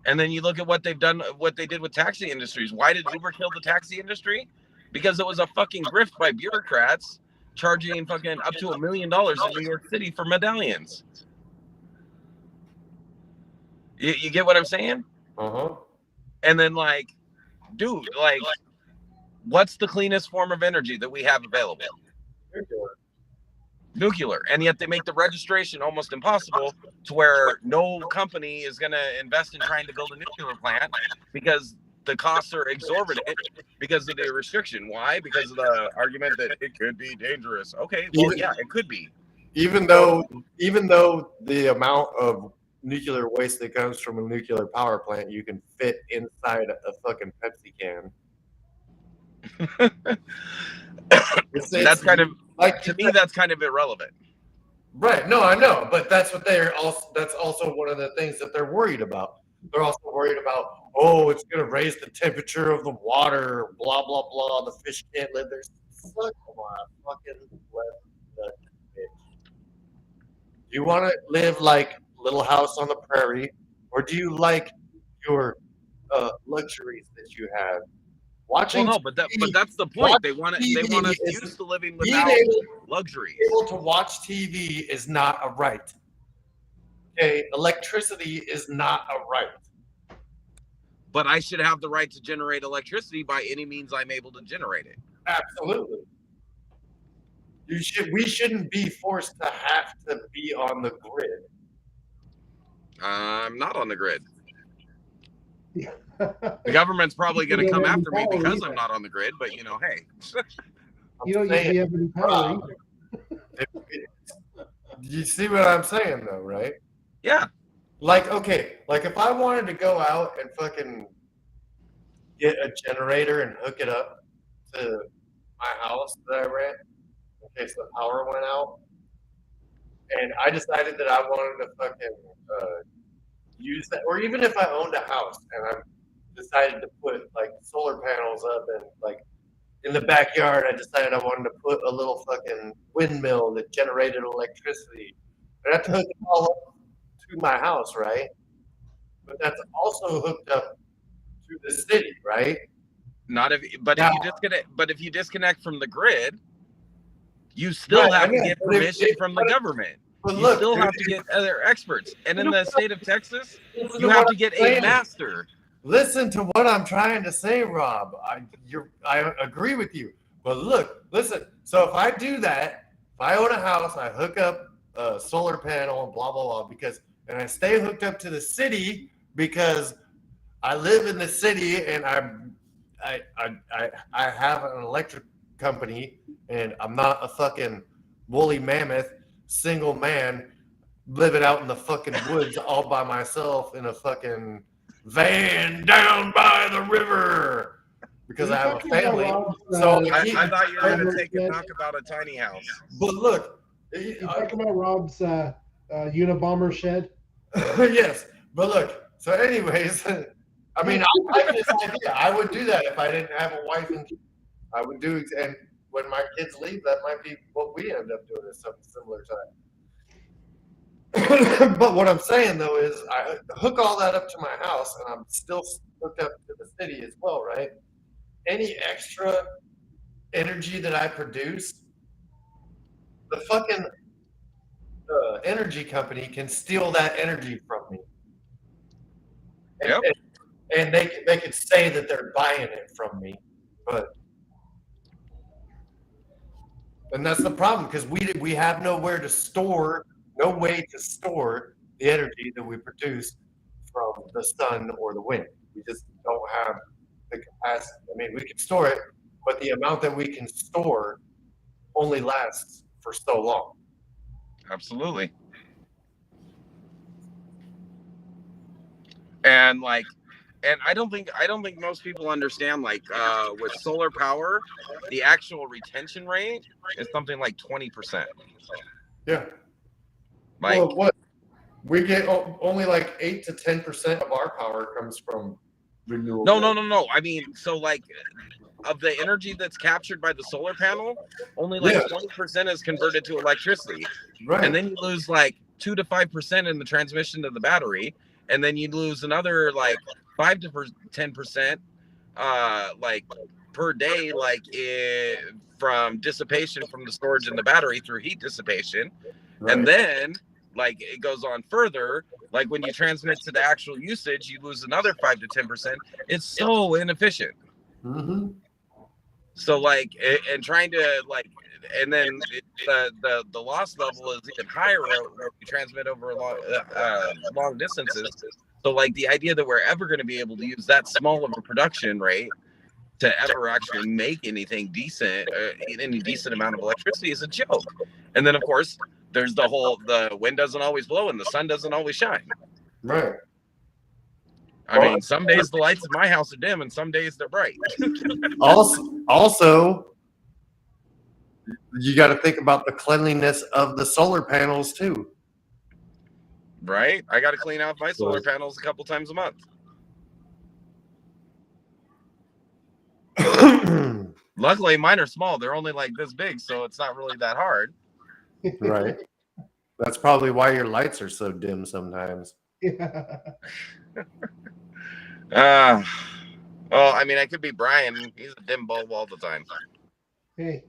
And then you look at what they've done, what they did with taxi industries. Why did Uber kill the taxi industry? Because it was a fucking grift by bureaucrats charging fucking up to $1 million in New York City for medallions. You get what I'm saying? And then, like, dude, like, what's the cleanest form of energy that we have available? Nuclear. And yet they make the registration almost impossible, to where no company is going to invest in trying to build a nuclear plant because the costs are exorbitant because of the restriction. Why? Because of the argument that it could be dangerous. Okay, well, yeah, it could be. Even though the amount of nuclear waste that comes from a nuclear power plant you can fit inside a fucking Pepsi can. That's kind of, like, to me, that's kind of irrelevant. Right. No, I know, but that's what they're also. That's also one of the things that they're worried about. They're also worried about, oh, it's going to raise the temperature of the water. Blah blah blah. The fish can't live there. Fuck my fucking left bitch. Do you want to live like Little House on the Prairie, or do you like your luxuries that you have? Watching. Well, no, but that's the point. They want us used to living without luxuries. Being able to watch TV is not a right. Okay, electricity is not a right. But I should have the right to generate electricity by any means I'm able to generate it. Absolutely. We shouldn't be forced to have to be on the grid. I'm not on the grid. The government's probably going to come after me because I'm not on the grid, but you know, hey. You don't usually have any power either. You see what I'm saying, though, right? Yeah. Like, okay, like if I wanted to go out and fucking get a generator and hook it up to my house that I rent in case the power went out, and I decided that I wanted to fucking use that, or even if I owned a house and I decided to put like solar panels up and like in the backyard, I decided I wanted to put a little fucking windmill that generated electricity. I'd have to hook it all up to my house, right? But that's also hooked up to the city, right? If you disconnect from the grid, you still have to get permission from the government. But you still have to get other experts. And in the state of Texas, you have to get a master. Listen to what I'm trying to say, Rob. I agree with you. But listen. So if I do that, if I own a house, I hook up a solar panel and blah, blah, blah, and I stay hooked up to the city because I live in the city and I have an electric company and I'm not a fucking woolly mammoth single man living out in the fucking woods all by myself in a fucking van down by the river because I have a family. So I thought you were going to take a talk about a tiny house. But look, you talking about Rob's Unabomber shed? Yes, but look. So, anyways, I mean, I like this idea. I would do that if I didn't have a wife and kids. I would do, and when my kids leave, that might be what we end up doing at some similar time. But what I'm saying though is I hook all that up to my house and I'm still hooked up to the city as well, right? Any extra energy that I produce, the fucking energy company can steal that energy from me. And, Yep. and they could say that they're buying it from me, and that's the problem because we have no way to store the energy that we produce from the sun or the wind. We just don't have the capacity. I mean, we can store it, but the amount that we can store only lasts for so long. Absolutely. And like, and I don't think most people understand, like, with solar power, the actual retention rate is something like 20%. Yeah. Like, Well, what we get only like 8 to 10% of our power comes from renewable. no. I mean, so like, of the energy that's captured by the solar panel, only like 20% is converted to electricity. Right. And then you lose like 2 to 5% in the transmission to the battery, and then you lose another like 5 to 10% like per day, like from dissipation from the storage in the battery through heat dissipation. Right. And then like it goes on further, like when you transmit to the actual usage, you lose another 5 to 10%. It's so inefficient. Mm-hmm. So like, and trying to like, and then the loss level is even higher when you transmit over long distances. So like the idea that we're ever going to be able to use that small of a production rate to ever actually make anything decent, any decent amount of electricity is a joke. And then of course there's the wind doesn't always blow and the sun doesn't always shine. Right. I mean, some days the lights in my house are dim and some days they're bright. Also, you got to think about the cleanliness of the solar panels too. Right? I got to clean out my solar panels a couple times a month. Luckily, mine are small. They're only like this big, so it's not really that hard. Right. That's probably why your lights are so dim sometimes. Well, I mean, I could be Brian. He's a dim bulb all the time. Hey.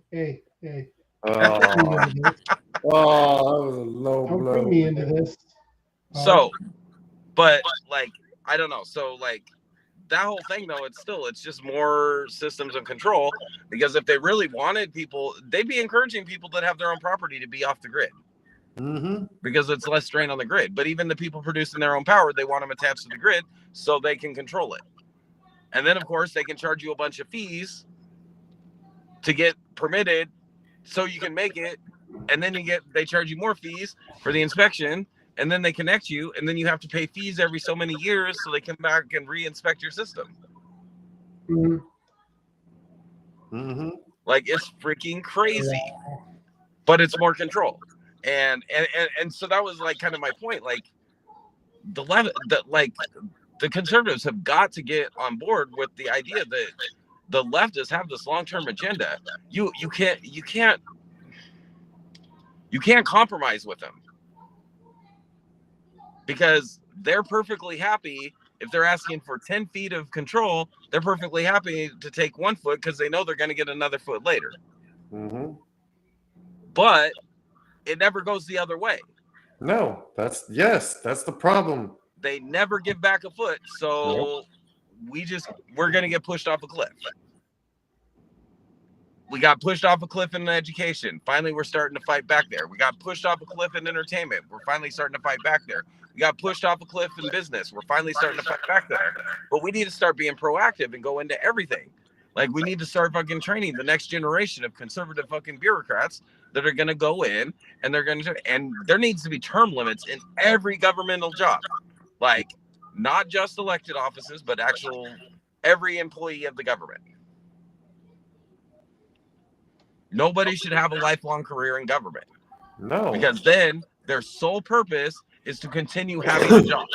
Oh, that was a low Don't blow. bring me into this. So, but like, I don't know. So like that whole thing though, it's just more systems of control, because if they really wanted people, they'd be encouraging people that have their own property to be off the grid. Mm-hmm. Because it's less strain on the grid. But even the people producing their own power, they want them attached to the grid so they can control it. And then of course they can charge you a bunch of fees to get permitted so you can make it. And then they charge you more fees for the inspection, and then they connect you, and then you have to pay fees every so many years so they come back and re-inspect your system. Mm-hmm. Like, it's freaking crazy. But it's more control. And so that was like kind of my point. Like the conservatives have got to get on board with the idea that the leftists have this long-term agenda. You can't compromise with them, because they're perfectly happy. If they're asking for 10 feet of control, they're perfectly happy to take 1 foot because they know they're going to get another foot later. Mm-hmm. But it never goes the other way. No, that's the problem. They never give back a foot. So we're going to get pushed off a cliff. We got pushed off a cliff in education. Finally, we're starting to fight back there. We got pushed off a cliff in entertainment. We're finally starting to fight back there. We got pushed off a cliff in business. We're finally starting to fight back there. But we need to start being proactive and go into everything. Like, we need to start fucking training the next generation of conservative fucking bureaucrats that are going to go in and and there needs to be term limits in every governmental job. Like, not just elected offices, but every employee of the government. Nobody should have a lifelong career in government. No. Because then their sole purpose is to continue having a job.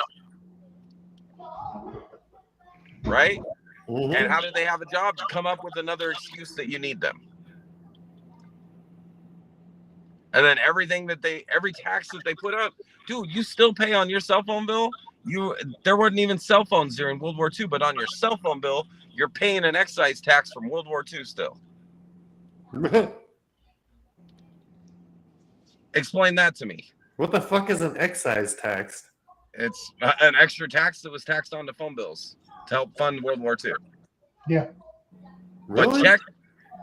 Right? Mm-hmm. And how do they have a job? To come up with another excuse that you need them. And then every tax that they put up, dude, you still pay on your cell phone bill. There weren't even cell phones during World War II, but on your cell phone bill, you're paying an excise tax from World War II still. Explain that to me. What the fuck is an excise tax? It's an extra tax that was taxed onto phone bills to help fund World War II. Yeah. Really? But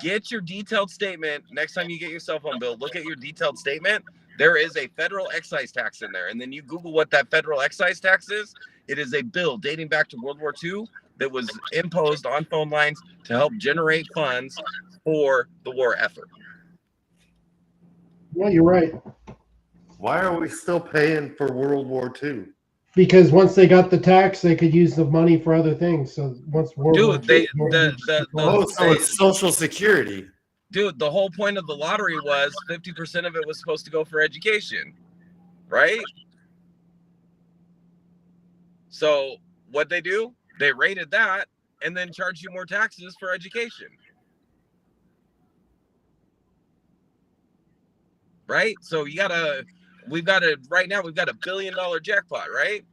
get your detailed statement. Next time you get your cell phone bill, look at your detailed statement. There is a federal excise tax in there. And then you Google what that federal excise tax is. It is a bill dating back to World War II that was imposed on phone lines to help generate funds for the war effort. Yeah, you're right. Why are we still paying for World War II? Because once they got the tax, they could use the money for other things. So once World War II, so it's Social Security. Dude, the whole point of the lottery was 50% of it was supposed to go for education, right? So what they do, they rated that and then charge you more taxes for education. Right? So we've got right now we've got $1 billion jackpot, right?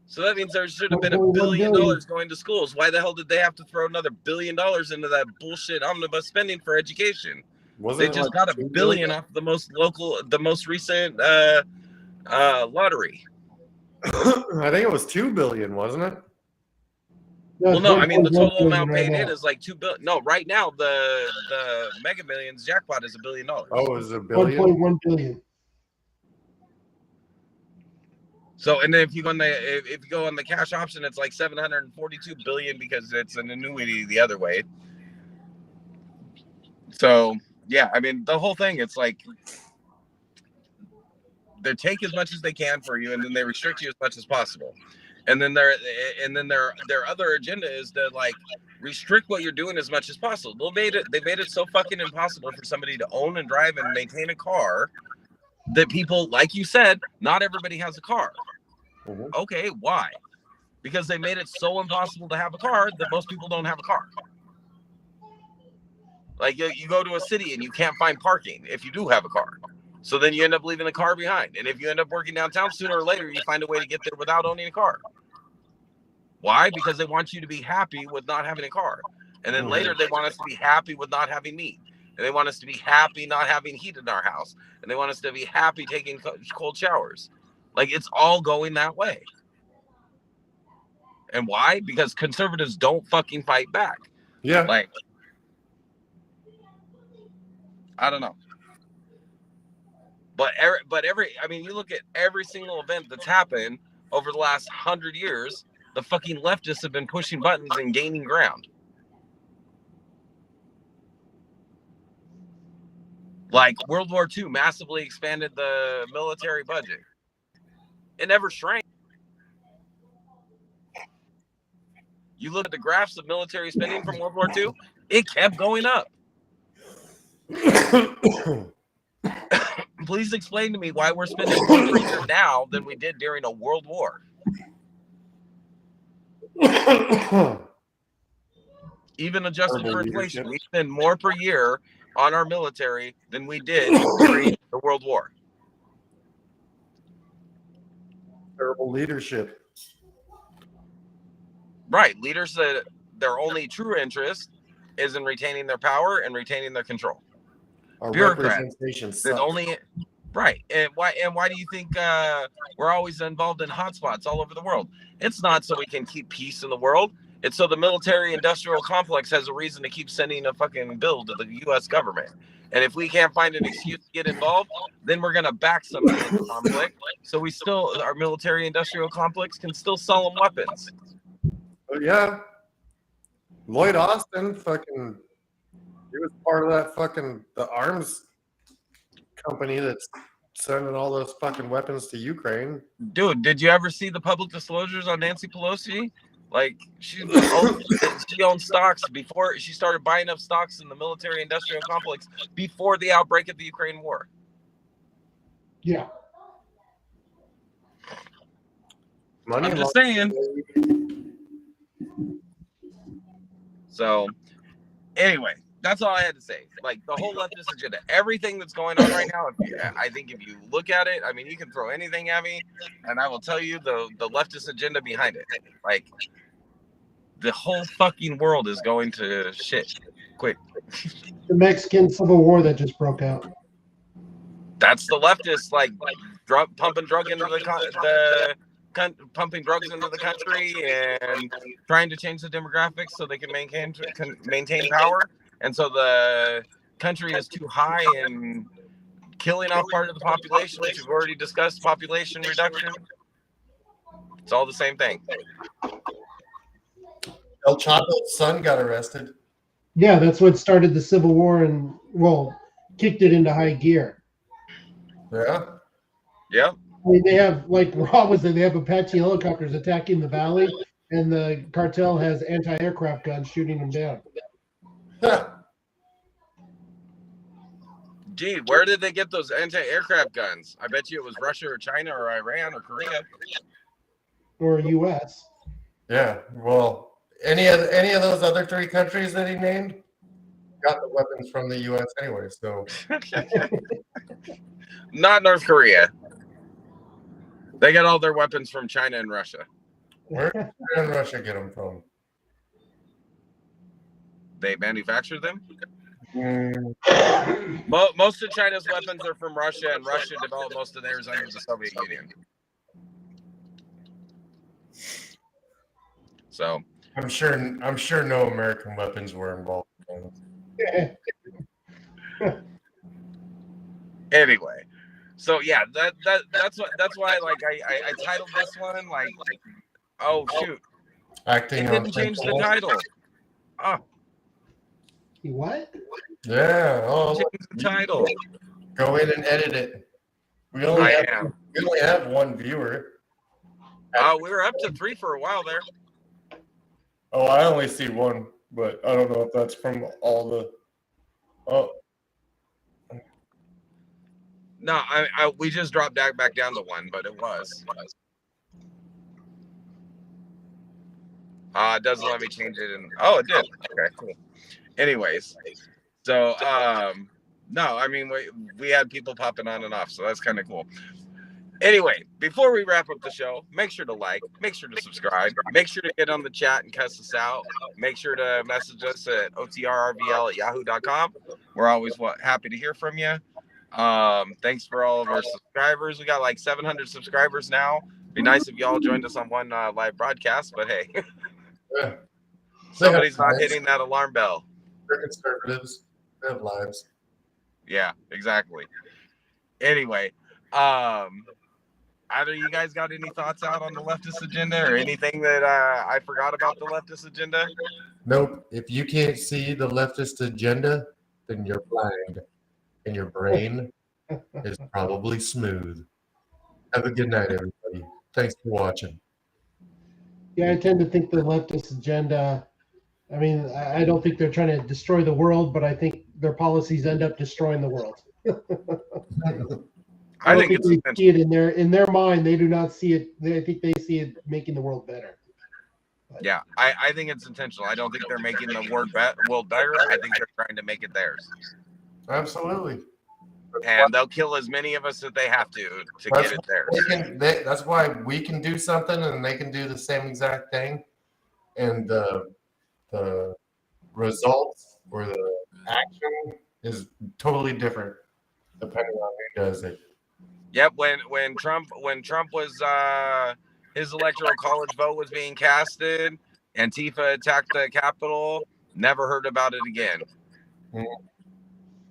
So that means there should have been $1 billion going to schools. Why the hell did they have to throw another $1 billion into that bullshit omnibus spending for education? They just got $1 billion off the most recent lottery. I think it was $2 billion, wasn't it? Well, no, I mean the total amount paid in is like $2 billion. No, right now the Mega Millions jackpot is $1 billion. Oh, it was $1 billion. 1.1 billion. So, and then if you go on the cash option, it's like 742 billion because it's an annuity the other way. So, yeah, I mean the whole thing, it's like they take as much as they can for you, and then they restrict you as much as possible. And then their other agenda is to like restrict what you're doing as much as possible. They made it so fucking impossible for somebody to own and drive and maintain a car that people, like you said, not everybody has a car. Mm-hmm. Okay, why? Because they made it so impossible to have a car that most people don't have a car. Like you go to a city and you can't find parking if you do have a car. So then you end up leaving the car behind. And if you end up working downtown, sooner or later, you find a way to get there without owning a car. Why? Because they want you to be happy with not having a car. And then later they want us to be happy with not having meat. And they want us to be happy not having heat in our house. And they want us to be happy taking cold showers. Like, it's all going that way. And why? Because conservatives don't fucking fight back. Yeah. Like, I don't know. But I mean, you look at every single event that's happened over the last 100 years, the fucking leftists have been pushing buttons and gaining ground. Like World War II massively expanded the military budget. It never shrank. You look at the graphs of military spending from World War II, it kept going up. Please explain to me why we're spending more per year now than we did during a world war. Even adjusted for inflation, we spend more per year on our military than we did during the World War. Terrible leadership. Right. Leaders that their only true interest is in retaining their power and retaining their control. Our Bureaucrats that only right. And why do you think we're always involved in hotspots all over the world? It's not so we can keep peace in the world. It's so the military industrial complex has a reason to keep sending a fucking bill to the US government. And if we can't find an excuse to get involved, then we're going to back somebody in the conflict. So our military industrial complex can still sell them weapons. Yeah. Lloyd Austin he was part of that the arms company that's sending all those fucking weapons to Ukraine. Dude, did you ever see the public disclosures on Nancy Pelosi? Like, she owned stocks before she started buying up stocks in the military industrial complex before the outbreak of the Ukraine war. Yeah. I'm just saying. So, anyway, That's all I had to say. Like the whole leftist agenda, everything that's going on right now. I think if you look at it, I mean, you can throw anything at me, and I will tell you the leftist agenda behind it. Like the whole fucking world is going to shit quick. The Mexican Civil War that just broke out. That's the leftists, like pumping drugs into pumping drugs into the country and trying to change the demographics so they can maintain power. And so the country is too high and killing off part of the population, which we've already discussed, population reduction. It's all the same thing. El Chapo's son got arrested. Yeah, that's what started the Civil War and, well, kicked it into high gear. Yeah. Yep. I mean, they have, like Rob was saying, they have Apache helicopters attacking the valley, and the cartel has anti-aircraft guns shooting them down. Gee, where did they get those anti-aircraft guns? I bet you it was Russia or China or Iran or Korea. Or U.S. Yeah. Well, any of those other three countries that he named got the weapons from the U.S. anyway. So Not North Korea. They got all their weapons from China and Russia. where did China and Russia get them from? They manufacture them. Mm, Most of China's weapons are from Russia, and Russia developed most of theirs under the Soviet Union. So I'm sure no American weapons were involved. anyway, so yeah, that's why like I titled this one like, oh shoot, Acting it on didn't change the principle. title. Oh, What? Yeah. Oh, change the title. go in and edit it. We I only am. have one viewer. We were up to 3 for a while there. Oh, I only see one, but I don't know if that's from all the. Oh, No, we just dropped back down to 1, but it was. It doesn't let me change it. Oh, it did. Okay, cool. Anyways, so no, I mean we had people popping on and off, so that's kind of cool. Anyway, before we wrap up the show, make sure to like, make sure to subscribe, make sure to get on the chat and cuss us out. Make sure to message us at otrrvl@yahoo.com. We're always happy to hear from you. Thanks for all of our subscribers. We got like 700 subscribers now. Be nice if y'all joined us on one live broadcast, but hey, yeah. somebody's not hitting that alarm bell. They're conservatives. They have lives. Yeah, exactly. Anyway, either you guys got any thoughts out on the leftist agenda or anything that I forgot about the leftist agenda? Nope. If you can't see the leftist agenda, then you're blind, and your brain is probably smooth. Have a good night, everybody. Thanks for watching. Yeah, I tend to think the leftist agenda, I mean, I don't think they're trying to destroy the world, but I think their policies end up destroying the world. I think it's they see it in their mind. They do not see it. I think they see it making the world better. Yeah, I think it's intentional. I don't think they're making the world better. I think they're trying to make it theirs. Absolutely. And they'll kill as many of us that they have to get it theirs. That's why we can do something and they can do the same exact thing. And the results or the action is totally different depending on who does it. Yep, when Trump was his electoral college vote was being casted, Antifa attacked the Capitol, never heard about it again. Mm.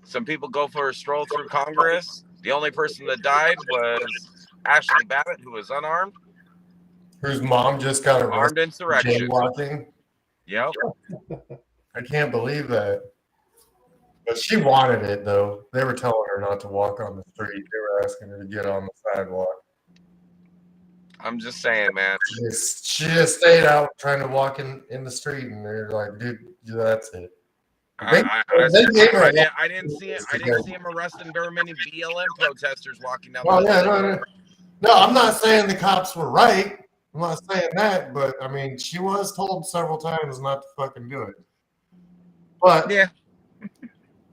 Some people go for a stroll through Congress. The only person that died was Ashley Babbitt, who was unarmed. Whose mom just got Armed arrested for insurrection. jaywalking. Yep. I can't believe that. But she wanted it, though. They were telling her not to walk on the street. They were asking her to get on the sidewalk. I'm just saying, man. She just stayed out trying to walk in the street, and they're like, dude, that's it. I didn't see it. I didn't see him arresting very many BLM protesters walking down the street. No, I'm not saying the cops were right. I'm not saying that, but I mean, she was told several times not to fucking do it. But Yeah.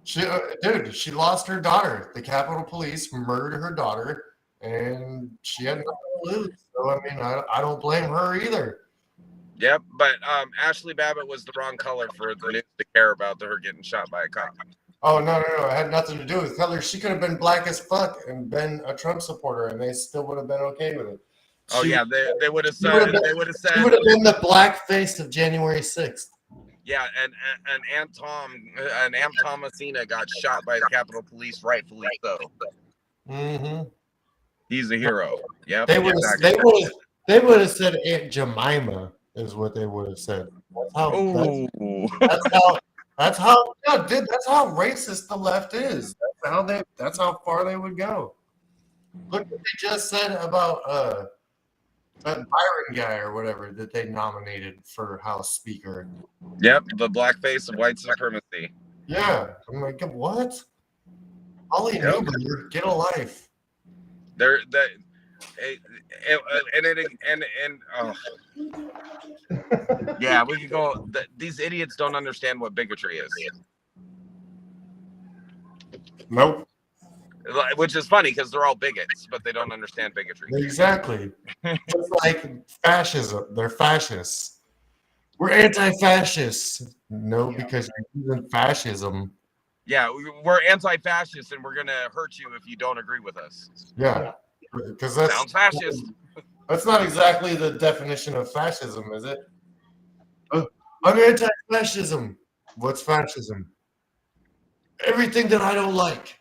She lost her daughter. The Capitol Police murdered her daughter, and she had nothing to lose. So I mean, I don't blame her either. Yep, but Ashley Babbitt was the wrong color for the news to care about her getting shot by a cop. Oh no! It had nothing to do with color. She could have been black as fuck and been a Trump supporter, and they still would have been okay with it. Oh yeah, they would have said She would have been the black face of January 6th. Yeah, and Aunt Thomasina got shot by the Capitol Police, rightfully so. Mm-hmm. He's a hero. Yeah, They would have said Aunt Jemima is what they would have said. That's how racist the left is. That's how far they would go. Look what they just said about that Byron guy or whatever that they nominated for House Speaker. Yep, the blackface of white supremacy. Yeah, I'm like, what? Holly Newberg, get a life. Yeah, we could go. These idiots don't understand what bigotry is. Nope. Which is funny because they're all bigots, but they don't understand bigotry. Exactly. It's like fascism. They're fascists. We're anti-fascists. No, because you're using fascism. Yeah, we're anti-fascist, and we're gonna hurt you if you don't agree with us. Yeah, because that sounds fascist. That's not exactly the definition of fascism, is it? I'm anti-fascism. What's fascism? Everything that I don't like,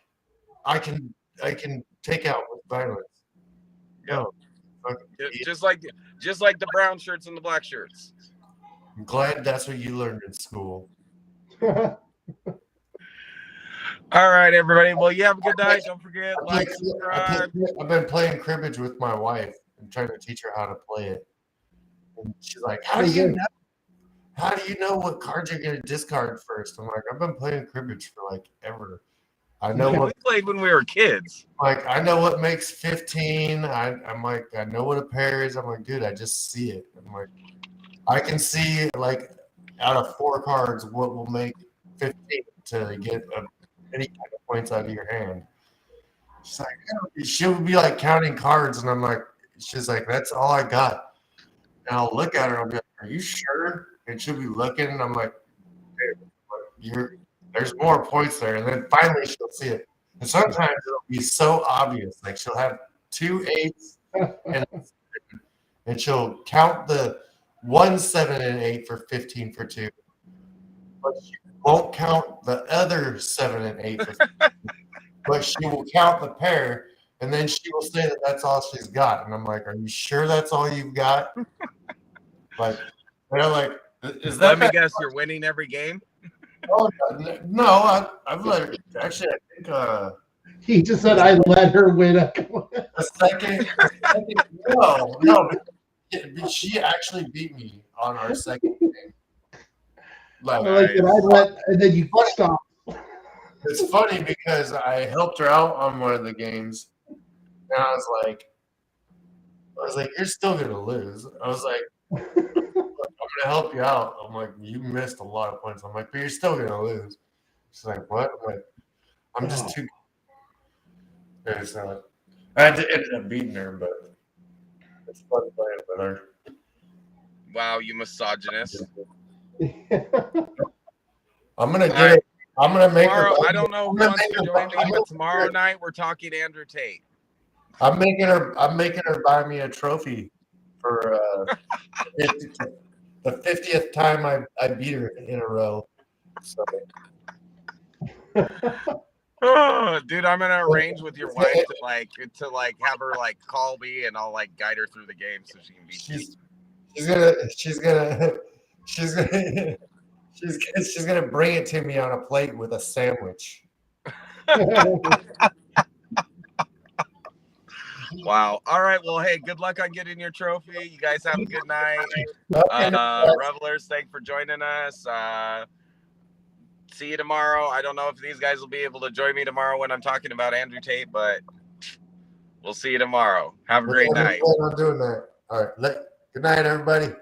I can take out with violence. No, just like the brown shirts and the black shirts. I'm glad that's what you learned in school. All right, everybody. Well, you have a good night. Don't forget, like, subscribe. I've been playing cribbage with my wife and trying to teach her how to play it. And she's like, How do you know what cards you're gonna discard first? I'm like, I've been playing cribbage for like ever. I know what we played when we were kids. Like, I know what makes 15. I'm like, I know what a pair is. I'm like, dude, I just see it. I'm like, I can see like out of 4 cards what will make 15 to get any kind of points out of your hand. She's like, she would be like counting cards, and I'm like, she's like, that's all I got. And I'll look at her, and I'll be like, are you sure? And she'll be looking, and I'm like, there's more points there. And then finally she'll see it. And sometimes it'll be so obvious. Like she'll have 2 8s and she'll count the 1 7 and 8 for 15 for 2. But she won't count the other 7 and 8 for 15. But she will count the pair, and then she will say that that's all she's got. And I'm like, are you sure that's all you've got? Like, they're like, is that? Let me guess, you're winning every game? Oh, no, I've let her. Actually, I think he just said I let her win. The second no, she actually beat me on our second game. Like that I let, and then you stop. It's funny because I helped her out on one of the games, and I was like, you're still gonna lose. I was like, I'm gonna help you out. I'm like, you missed a lot of points. I'm like, but you're still gonna lose. She's like, what? I'm like, I'm just too. Yeah, so I had to end up beating her, but it's fun playing with her. Wow, you misogynist. I'm gonna get it. I'm gonna make her. I don't know who wants to join me, but tomorrow night we're talking Andrew Tate. I'm making her buy me a trophy for the 50th time I beat her in a row. So. Oh, dude, I'm gonna arrange with your wife to have her call me, and I'll guide her through the game so she can beat She's gonna bring it to me on a plate with a sandwich. Wow. All right. Well, hey, good luck on getting your trophy. You guys have a good night. Revelers, thanks for joining us. See you tomorrow. I don't know if these guys will be able to join me tomorrow when I'm talking about Andrew Tate, but we'll see you tomorrow. Have a great night. I'm doing that. All right. Good night, everybody.